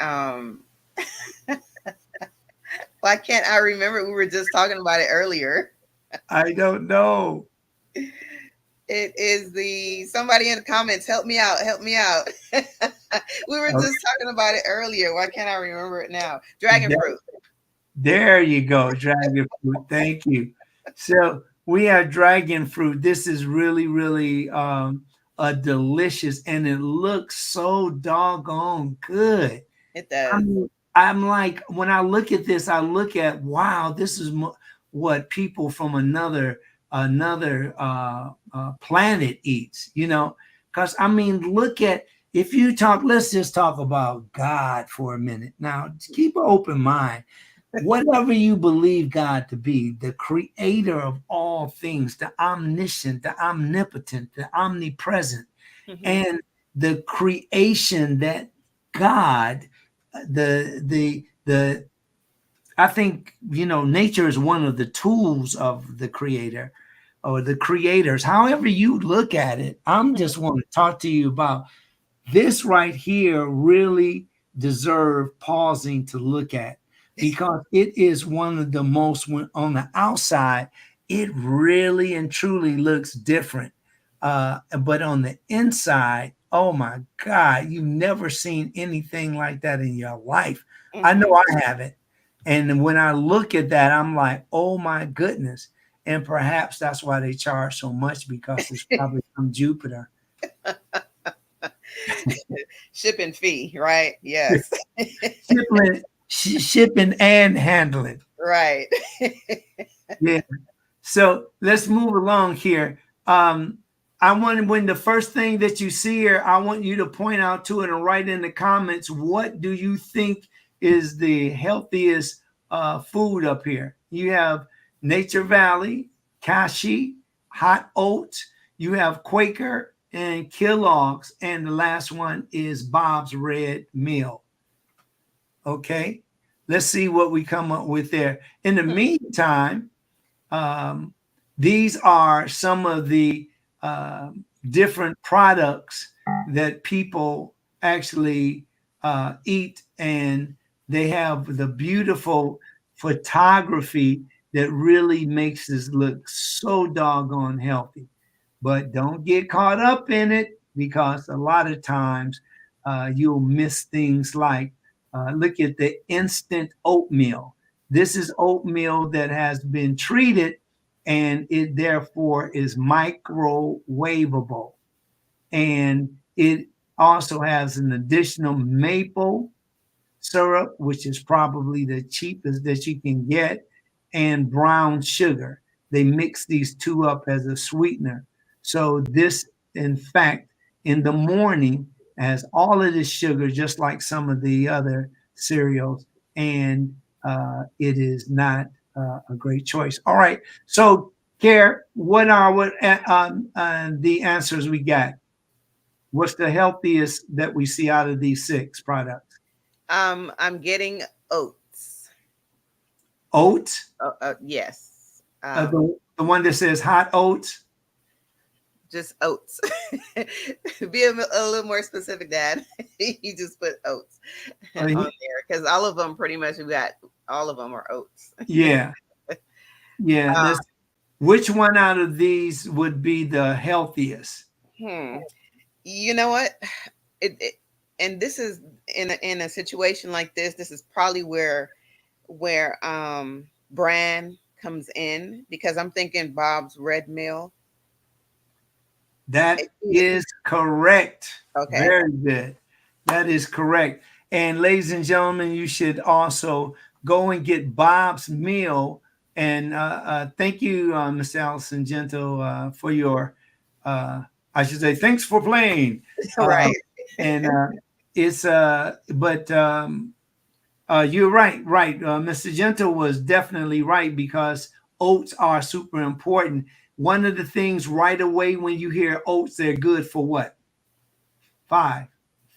why can't I remember? We were just talking about it earlier. I don't know. It is the somebody in the comments. Help me out. Help me out. We were just talking about it earlier. Why can't I remember it now? Dragon fruit. There you go. Dragon fruit. Thank you. So we have dragon fruit. This is really, really a delicious, and it looks so doggone good. It does. I'm like, when I look at this, I look at, wow, this is what people from another planet eats, because I mean, look at, if you talk, let's just talk about God for a minute. Now, keep an open mind. Whatever you believe God to be, the creator of all things, the omniscient, the omnipotent, the omnipresent, and the creation that God, I think, nature is one of the tools of the creator or the creators. However you look at it, I'm just want to talk to you about this right here. Really deserve pausing to look at, because it is one of the most, on the outside, it really and truly looks different. But on the inside, oh my God, you've never seen anything like that in your life. I know I haven't. And when I look at that, I'm like, oh my goodness. And perhaps that's why they charge so much, because it's probably from Jupiter. Shipping fee, right? Yes. Shipping and handling. Right. Yeah. So let's move along here. I want, when the first thing that you see here, I want you to point out to it and write in the comments, what do you think is the healthiest food up here? You have Nature Valley, Kashi, Hot Oats, you have Quaker and Kellogg's, and the last one is Bob's Red Mill. Okay, let's see what we come up with there. In the meantime, these are some of the different products that people actually eat, and they have the beautiful photography that really makes this look so doggone healthy. But don't get caught up in it, because a lot of times you'll miss things like, look at the instant oatmeal. This is oatmeal that has been treated, and it therefore is microwavable. And it also has an additional maple syrup, which is probably the cheapest that you can get, and brown sugar. They mix these two up as a sweetener. So this, in fact, in the morning, has all of this sugar, just like some of the other cereals, and it is not a great choice. All right, so Care, what are the answers we got? What's the healthiest that we see out of these 6 products? I'm getting oats. Oats? Yes. The one that says hot oats? Just oats. Be a little more specific, Dad. You just put oats on there because all of them pretty much all of them are oats. Yeah. Yeah. Which one out of these would be the healthiest? You know what? And this is in a situation like this. This is probably where brand comes in, because I'm thinking Bob's Red Mill. That is correct. Okay. Very good. That is correct. And ladies and gentlemen, you should also go and get Bob's Meal. And thank you, Mr. Allison Gentle, for your, I should say, thanks for playing. Right. And it's, but you're right. Mr. Gentle was definitely right, because oats are super important. One of the things right away when you hear oats, they're good for what? 5,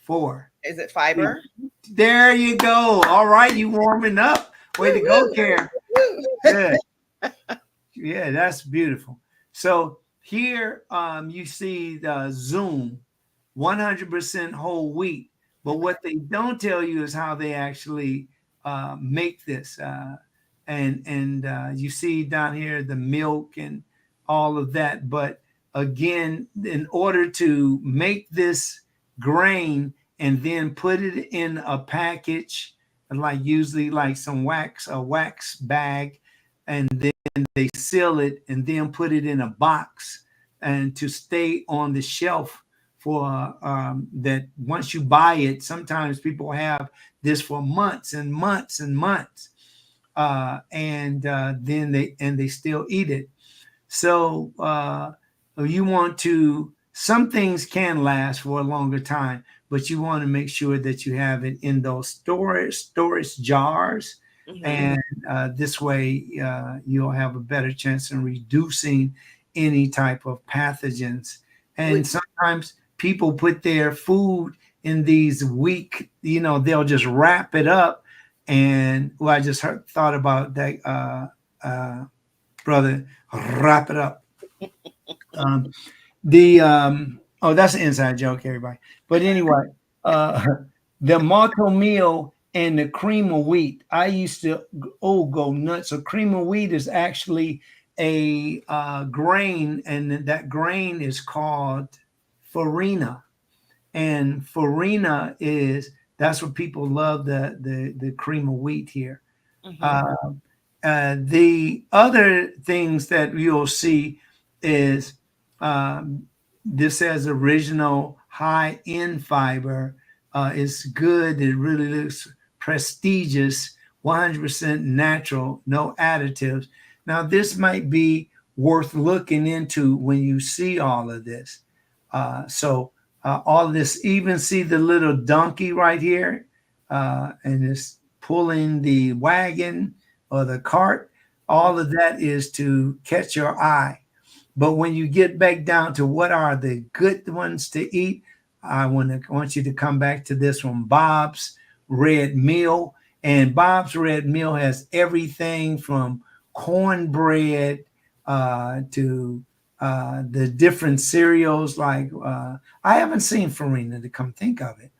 4. Is it fiber? 3. There you go. All right, you warming up. Way to go, Karen. Good. Yeah, that's beautiful. So here you see the Zoom, 100% whole wheat. But what they don't tell you is how they actually make this. And you see down here the milk and all of that. But again, in order to make this grain and then put it in a package, like usually like a wax bag, and then they seal it and then put it in a box, and to stay on the shelf for that once you buy it, sometimes people have this for months and months and months, and then they still eat it. So you want to, some things can last for a longer time, but you want to make sure that you have it in those storage jars. Mm-hmm. And this way you'll have a better chance in reducing any type of pathogens. And sometimes people put their food in these weak, they'll just wrap it up. And I just thought about that, brother, wrap it up. That's an inside joke, everybody. But anyway, the Malto Meal and the cream of wheat, I used to go nuts. So cream of wheat is actually a grain, and that grain is called farina. And farina that's what people love, the cream of wheat here. Mm-hmm. The other things that you'll see is this says original high-end fiber. It's good. It really looks prestigious, 100% natural, no additives. Now, this might be worth looking into when you see all of this. So all of this, even see the little donkey right here, and it's pulling the wagon or the cart. All of that is to catch your eye. But when you get back down to what are the good ones to eat, I want you to come back to this one, Bob's Red Mill. And Bob's Red Mill has everything from cornbread to the different cereals. Like I haven't seen farina, to come think of it,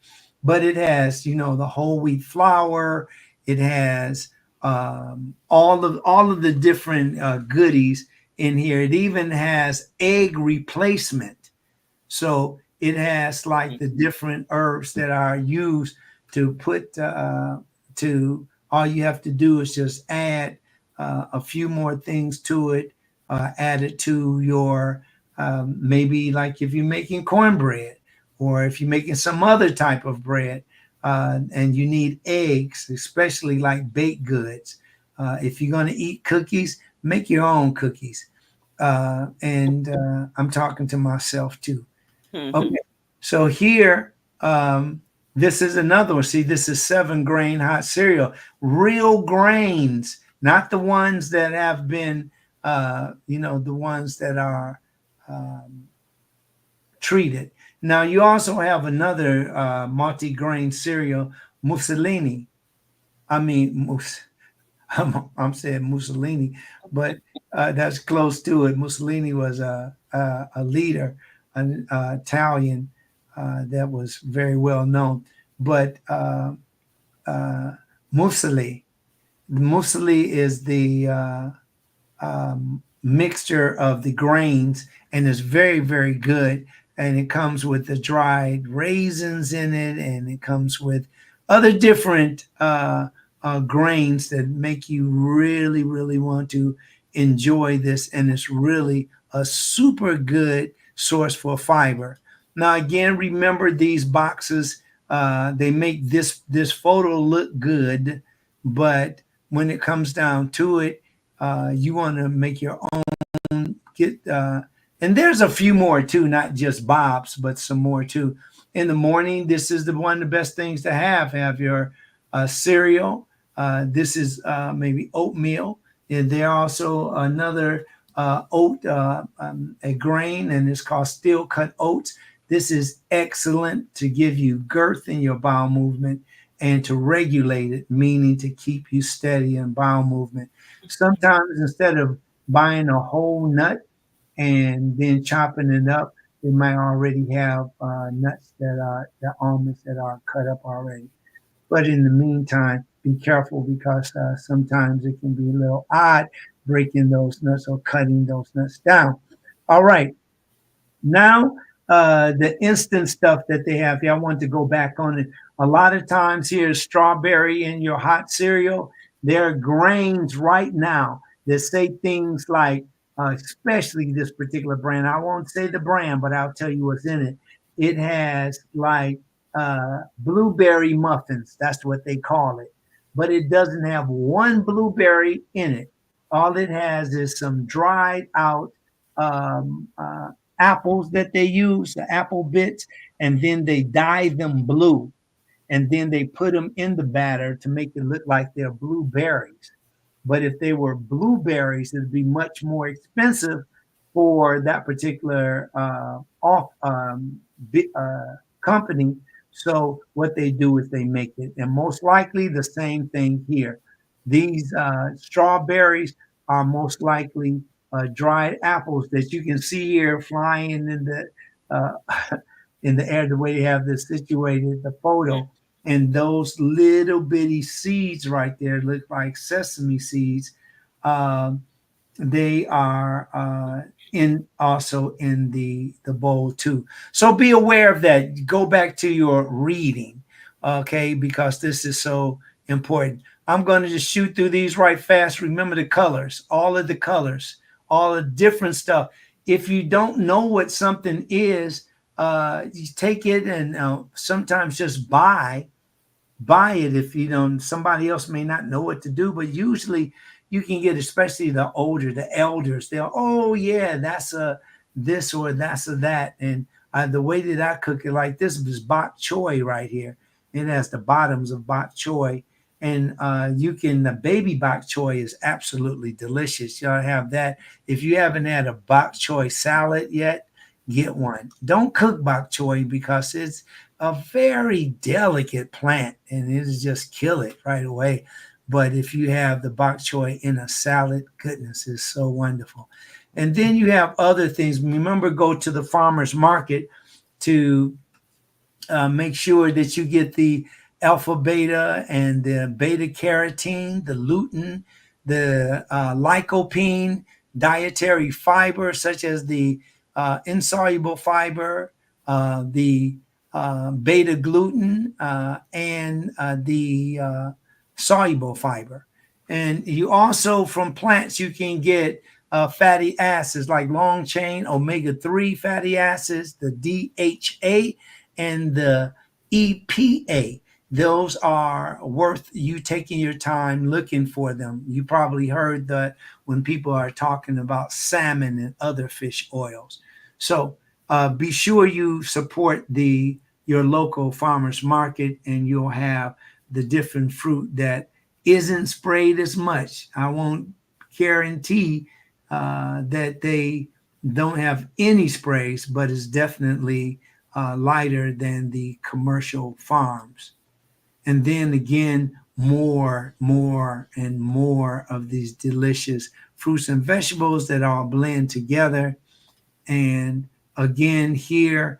but it has, the whole wheat flour. It has all of the different goodies in here. It even has egg replacement. So it has like the different herbs that are used to put all you have to do is just add a few more things to it, add it to your, maybe like if you're making cornbread or if you're making some other type of bread, and you need eggs, especially like baked goods. If you're going to eat cookies, make your own cookies. And I'm talking to myself too. Okay. So here, This is another one. See, this is 7-grain hot cereal. Real grains, not the ones that have been, the ones that are treated. Now, you also have another multi-grain cereal, Mussolini. I mean, I'm saying Mussolini, but that's close to it. Mussolini was a leader, an Italian that was very well known. But Muesli is the mixture of the grains, and it's very, very good. And it comes with the dried raisins in it, and it comes with other different grains that make you really, really want to enjoy this. And it's really a super good source for fiber. Now, again, remember these boxes, they make this photo look good, but when it comes down to it, you want to make your own. And there's a few more too, not just Bob's, but some more too. In the morning, this is one of the best things to have. Have your cereal. This is maybe oatmeal. And there also another oat, a grain, and it's called steel cut oats. This is excellent to give you girth in your bowel movement and to regulate it, meaning to keep you steady in bowel movement. Sometimes instead of buying a whole nut and then chopping it up, they might already have nuts the almonds that are cut up already. But in the meantime, be careful because sometimes it can be a little odd breaking those nuts or cutting those nuts down. All right. Now, the instant stuff that they have here, I want to go back on it. A lot of times here's strawberry in your hot cereal. There are grains right now that say things like, especially this particular brand. I won't say the brand, but I'll tell you what's in it. It has like blueberry muffins. That's what they call it. But it doesn't have one blueberry in it. All it has is some dried out apples that they use, the apple bits, and then they dye them blue. And then they put them in the batter to make it look like they're blueberries. But if they were blueberries, it'd be much more expensive for that particular company. So what they do is they make it, and most likely the same thing here. These strawberries are most likely dried apples that you can see here flying in the air, the way they have this situated, the photo. And those little bitty seeds right there look like sesame seeds. They are also in the bowl too. So be aware of that. Go back to your reading, okay, because this is so important. I'm going to just shoot through these right fast. Remember the colors, all of the colors, all the different stuff. If you don't know what something is, you take it and sometimes just buy it. If you don't, somebody else may not know what to do, but usually you can get, especially the older, the elders, they'll, oh yeah, that's a this or that's a that. And the way that I cook it like this is bok choy right here. It has the bottoms of bok choy. And the baby bok choy is absolutely delicious. Y'all have that. If you haven't had a bok choy salad yet, get one. Don't cook bok choy because it's a very delicate plant and it'll just kill it right away. But if you have the bok choy in a salad, goodness, it's so wonderful. And then you have other things. Remember, go to the farmer's market to make sure that you get the alpha beta and the beta carotene, the lutein, the lycopene, dietary fiber such as the insoluble fiber, the beta gluten, and the soluble fiber. And you also, from plants, you can get fatty acids like long chain omega-3 fatty acids, the DHA and the EPA. Those are worth you taking your time looking for them. You probably heard that when people are talking about salmon and other fish oils. So be sure you support your local farmer's market, and you'll have the different fruit that isn't sprayed as much. I won't guarantee that they don't have any sprays, but it's definitely lighter than the commercial farms. And then again, more and more of these delicious fruits and vegetables that all blend together. And again, here,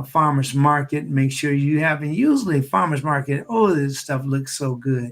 farmers market, make sure you have, and usually farmers market, oh, this stuff looks so good.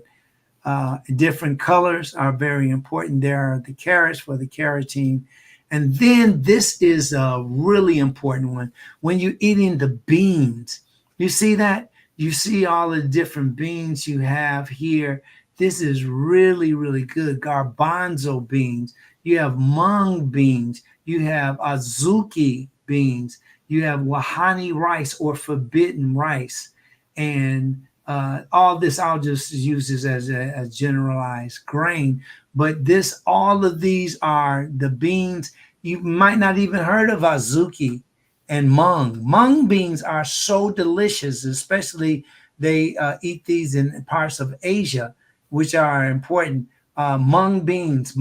Different colors are very important. There are the carrots for the carotene. And then this is a really important one. When you're eating the beans, you see that? You see all the different beans you have here. This is really, really good. Garbanzo beans. You have mung beans. You have azuki beans. You have wahani rice or forbidden rice. And all this, I'll just use this as a generalized grain. But this, all of these are the beans. You might not even heard of azuki and mung. Mung beans are so delicious, especially they eat these in parts of Asia, which are important. Mung beans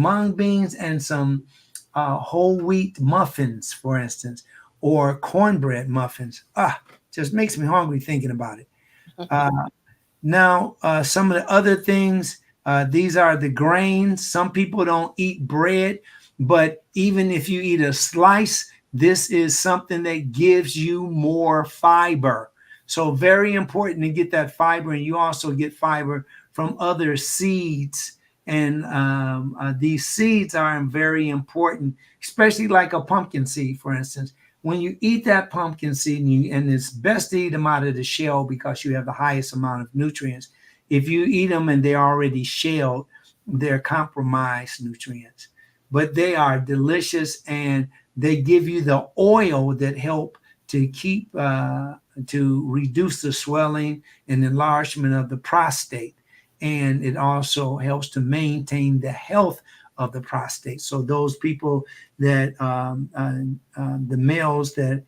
and some whole wheat muffins, for instance, or cornbread muffins. Just makes me hungry thinking about it. Now, some of the other things, these are the grains. Some people don't eat bread, but even if you eat a slice, this is something that gives you more fiber. So very important to get that fiber, and you also get fiber from other seeds. And these seeds are very important, especially like a pumpkin seed, for instance. When you eat that pumpkin seed, and it's best to eat them out of the shell because you have the highest amount of nutrients. If you eat them and they're already shelled, they're compromised nutrients. But they are delicious, and they give you the oil that help to keep, to reduce the swelling and enlargement of the prostate. And it also helps to maintain the health of the prostate. So those people that, the males that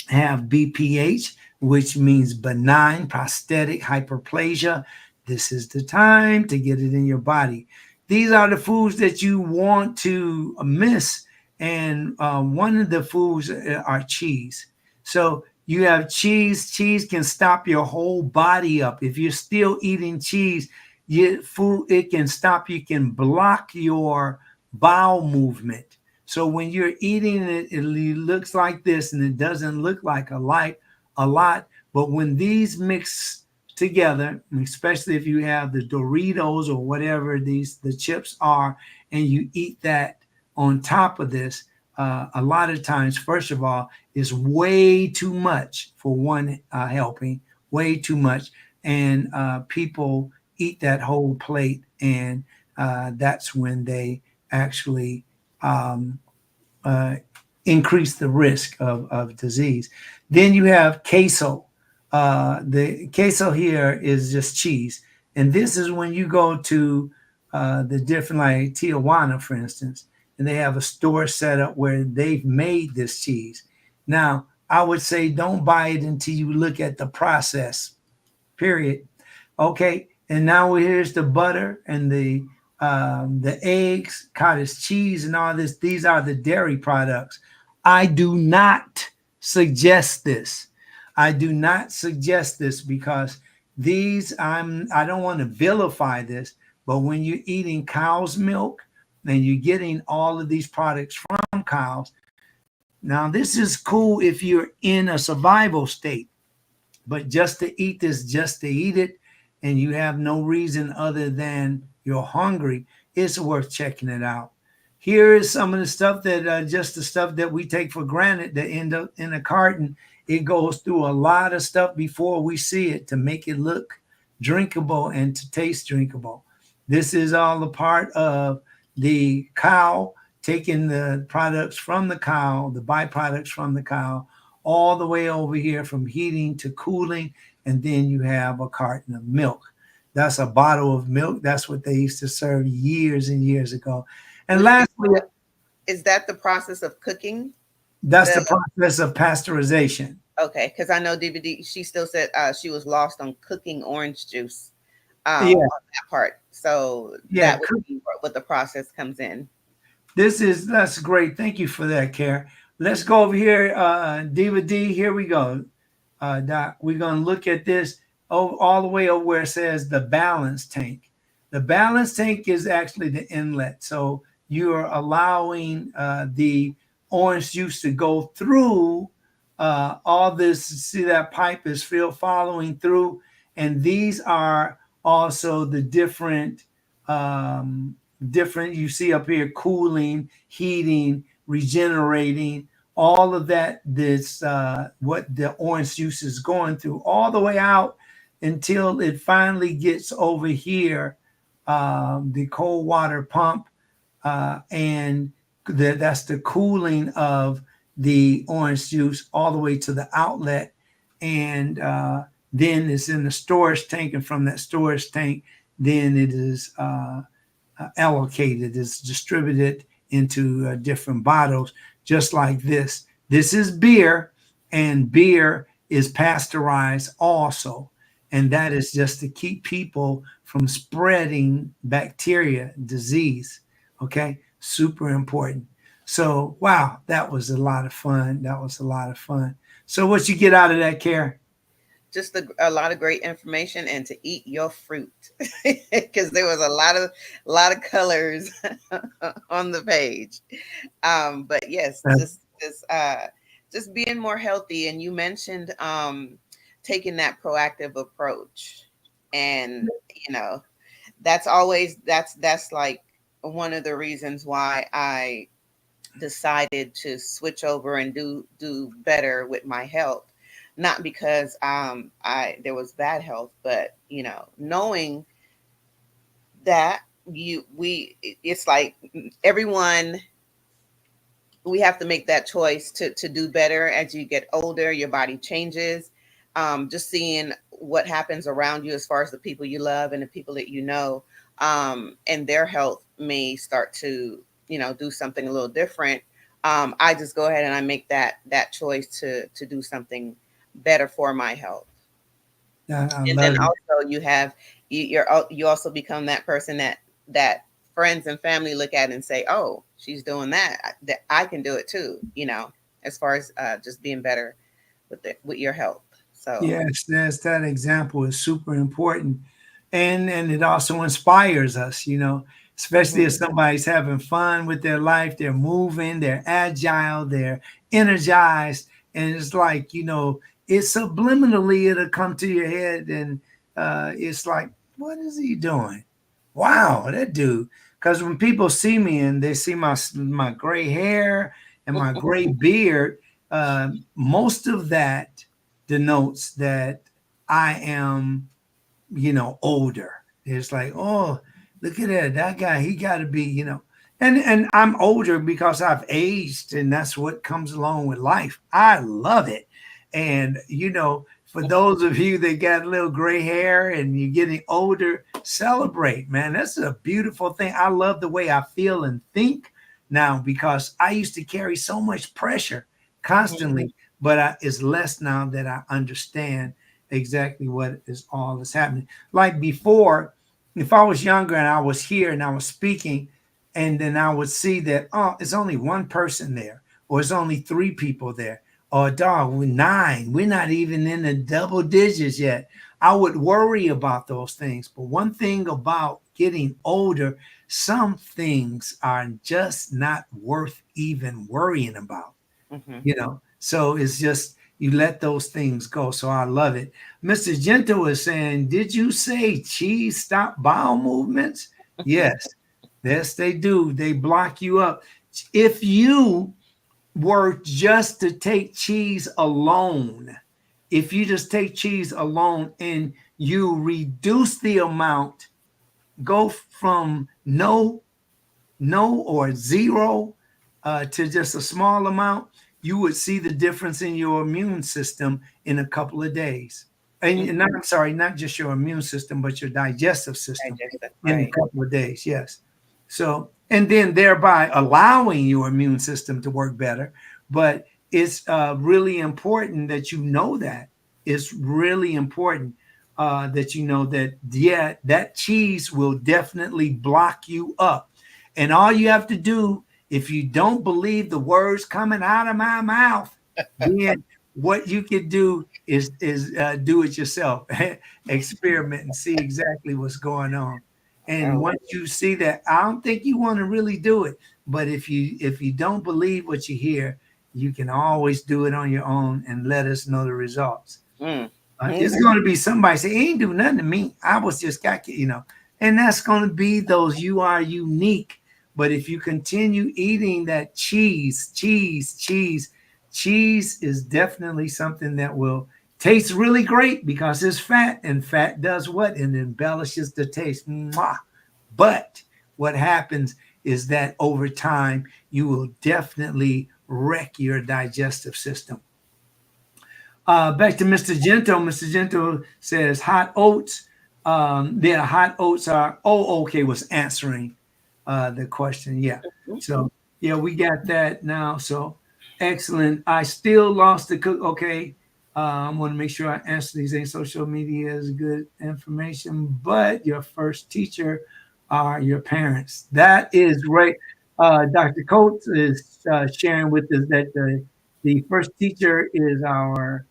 have BPH, which means benign prostatic hyperplasia, this is the time to get it in your body. These are the foods that you want to miss. And one of the foods are cheese. So you have cheese. Cheese can stop your whole body up. If you're still eating cheese, it can stop. You can block your bowel movement. So when you're eating it, it looks like this, and it doesn't look like a lot. But when these mix together, especially if you have the Doritos or whatever the chips are, and you eat that on top of this, a lot of times, first of all, is way too much for one helping, way too much. And people eat that whole plate, and that's when they actually increase the risk of disease. Then you have queso. The queso here is just cheese. And this is when you go to the different, like Tijuana, for instance, and they have a store set up where they've made this cheese. Now, I would say don't buy it until you look at the process, period. Okay, and now here's the butter and the eggs, cottage cheese, and all this. These are the dairy products. I do not suggest this. I do not suggest this because these, I don't want to vilify this, but when you're eating cow's milk and you're getting all of these products from cows, now this is cool if you're in a survival state, but just to eat this, just to eat it, and you have no reason other than you're hungry, it's worth checking it out. Here is some of the stuff that just the stuff that we take for granted that end up in a carton. It goes through a lot of stuff before we see it to make it look drinkable and to taste drinkable. This is all a part of the cow, taking the products from the cow, the byproducts from the cow, all the way over here from heating to cooling. And then you have a carton of milk. That's a bottle of milk. That's what they used to serve years and years ago. And lastly, is that the process of cooking? That's the process of pasteurization. Okay, because I know DVD. She still said she was lost on cooking orange juice. Yeah, On that part. So yeah. that would be what the process comes in. That's great. Thank you for that, Care. Let's go over here, Diva D. Here we go, Doc. We're gonna look at this all the way over where it says the balance tank. The balance tank is actually the inlet. So you are allowing the orange juice to go through all this. See that pipe is still following through, and these are also the different you see up here: cooling, heating, regenerating, all of that. This what the orange juice is going through all the way out until it finally gets over here, the cold water pump, and that's the cooling of the orange juice all the way to the outlet, and then it's in the storage tank, and from that storage tank then it is allocated, is distributed into different bottles, just like this. This is beer, and beer is pasteurized also. And that is just to keep people from spreading bacteria, disease. Okay, super important. So, wow, that was a lot of fun. That was a lot of fun. So, what you get out of that, Care? Just a lot of great information, and to eat your fruit, because there was a lot of colors on the page. But yes, just being more healthy. And you mentioned taking that proactive approach, and that's like one of the reasons why I decided to switch over and do better with my health. Not because there was bad health, but knowing that it's like everyone, we have to make that choice to do better. As you get older, your body changes. Just seeing what happens around you as far as the people you love and the people that and their health may start to do something a little different. I just go ahead and I make that choice to do something better for my health. And then also you also become that person that friends and family look at and say, oh, she's doing that I can do it too, as far as just being better with your health. So yes, that example is super important, and it also inspires us, especially if somebody's having fun with their life, they're moving, they're agile, they're energized, and it's like, it's subliminally, it'll come to your head, and it's like, what is he doing? Wow, that dude. Because when people see me and they see my gray hair and my gray beard, most of that denotes that I am, older. It's like, oh, look at that guy. He got to be, and I'm older because I've aged, and that's what comes along with life. I love it. And, for those of you that got a little gray hair and you're getting older, celebrate, man. That's a beautiful thing. I love the way I feel and think now, because I used to carry so much pressure constantly, but it's less now that I understand exactly what is happening. Like before, if I was younger and I was here and I was speaking, and then I would see that, oh, it's only one person there, or it's only 3 people there. Oh, dog, we're 9. We're not even in the double digits yet. I would worry about those things. But one thing about getting older, some things are just not worth even worrying about, So it's just, you let those things go. So I love it. Mr. Gentle is saying, did you say cheese stop bowel movements? Yes. Yes, they do. They block you up. If you were just to take cheese alone, if you just take cheese alone and you reduce the amount, go from no or 0 to just a small amount, you would see the difference in your immune system in a couple of days. And I'm sorry, not just your immune system, but your digestive system in a couple of days. Yes. So, and then thereby allowing your immune system to work better. But it's really important that you know that. It's really important that you know that, yeah, that cheese will definitely block you up. And all you have to do, if you don't believe the words coming out of my mouth, then what you could do is do it yourself, experiment and see exactly what's going on. And once you see that, I don't think you want to really do it. But if you don't believe what you hear, you can always do it on your own and let us know the results. It's going to be somebody say, "He ain't do nothing to me. I was just got," and that's going to be those. You are unique. But if you continue eating that cheese is definitely something that will taste really great because it's fat, and fat does what? It embellishes the taste. Mwah. But what happens is that over time, you will definitely wreck your digestive system. Back to Mr. Gento. Mr. Gento says hot oats. Hot oats are, okay, was answering the question. Yeah. So, yeah, we got that now. So, excellent. I still lost the cook. Okay. I want to make sure I answer these things. Social media is good information, but your first teacher are your parents. That is right. Dr. Coates is sharing with us that the first teacher is our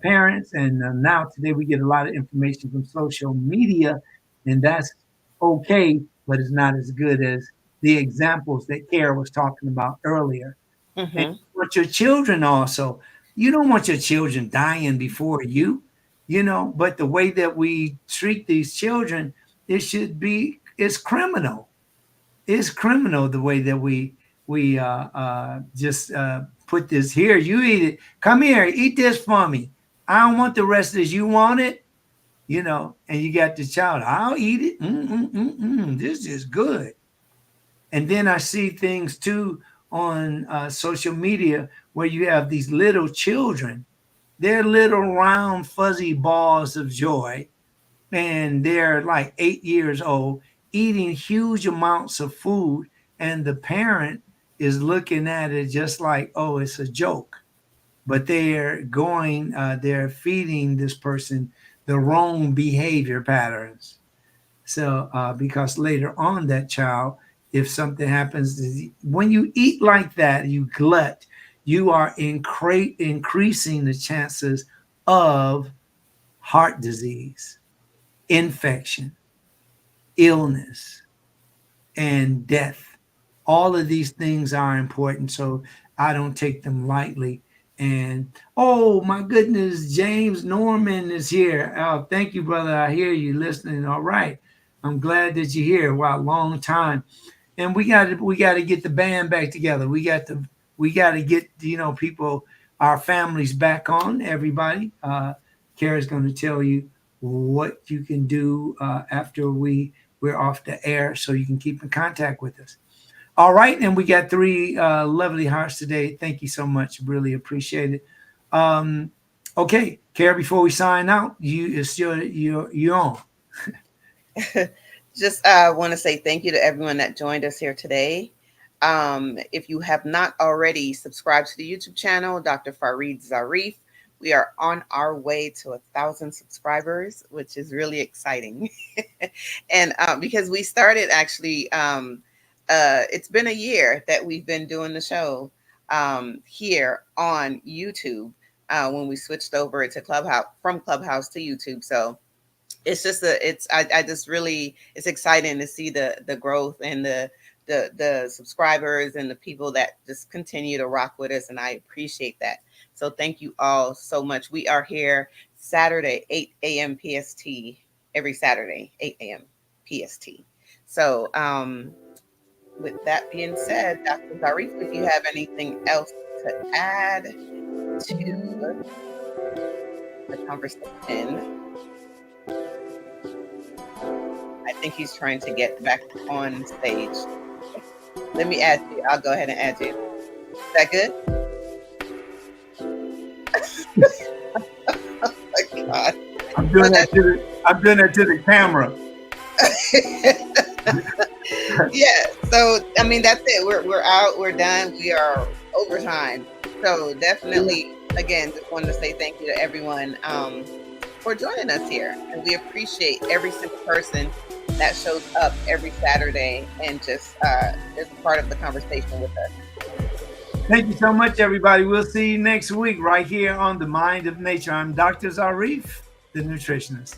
parents, and now today we get a lot of information from social media, and that's okay, but it's not as good as the examples that Kara was talking about earlier. And with your children also, you don't want your children dying before you, but the way that we treat these children, it's criminal. It's criminal the way that we just put this here. You eat it. Come here, eat this for me. I don't want the rest of this. You want it? And you got the child. I'll eat it. This is good. And then I see things too on social media where you have these little children. They're little round fuzzy balls of joy, and they're like 8 years old, eating huge amounts of food, and the parent is looking at it just like, oh, it's a joke. But they're feeding this person the wrong behavior patterns. So because later on that child, if something happens, when you eat like that, you glut, you are increasing the chances of heart disease, infection, illness, and death. All of these things are important, so I don't take them lightly. And oh my goodness, James Norman is here. Oh, thank you, brother. I hear you listening. All right, I'm glad that you're here. Wow, long time. And we got to get the band back together. We got to get people, our families back on. Everybody, Kara's going to tell you what you can do after we're off the air, so you can keep in contact with us. All right, and we got 3 lovely hearts today. Thank you so much. Really appreciate it. Okay, Kara, before we sign out, you're on. Just want to say thank you to everyone that joined us here today. If you have not already subscribed to the YouTube channel, Dr. Farid Zarif, we are on our way to 1,000 subscribers, which is really exciting. And because we started actually, it's been a year that we've been doing the show here on YouTube when we switched over to Clubhouse, from Clubhouse to YouTube. So it's just it's exciting to see the growth and the subscribers and the people that just continue to rock with us, and I appreciate that. So thank you all so much. We are here Saturday, 8 a.m. PST, every Saturday, 8 a.m. PST. So with that being said, Dr. Zarif, if you have anything else to add to the conversation. I think he's trying to get back on stage. Let me add you. I'll go ahead and add you. Is that good? Oh my God. I'm doing that to the camera. Yeah. So I mean, that's it. We're out. We're done. We are overtime. So definitely, again, just wanted to say thank you to everyone for joining us here. And we appreciate every single person that shows up every Saturday and just is part of the conversation with us. Thank you so much, everybody. We'll see you next week right here on The Mind of Nature. I'm Dr. Zarif, the nutritionist.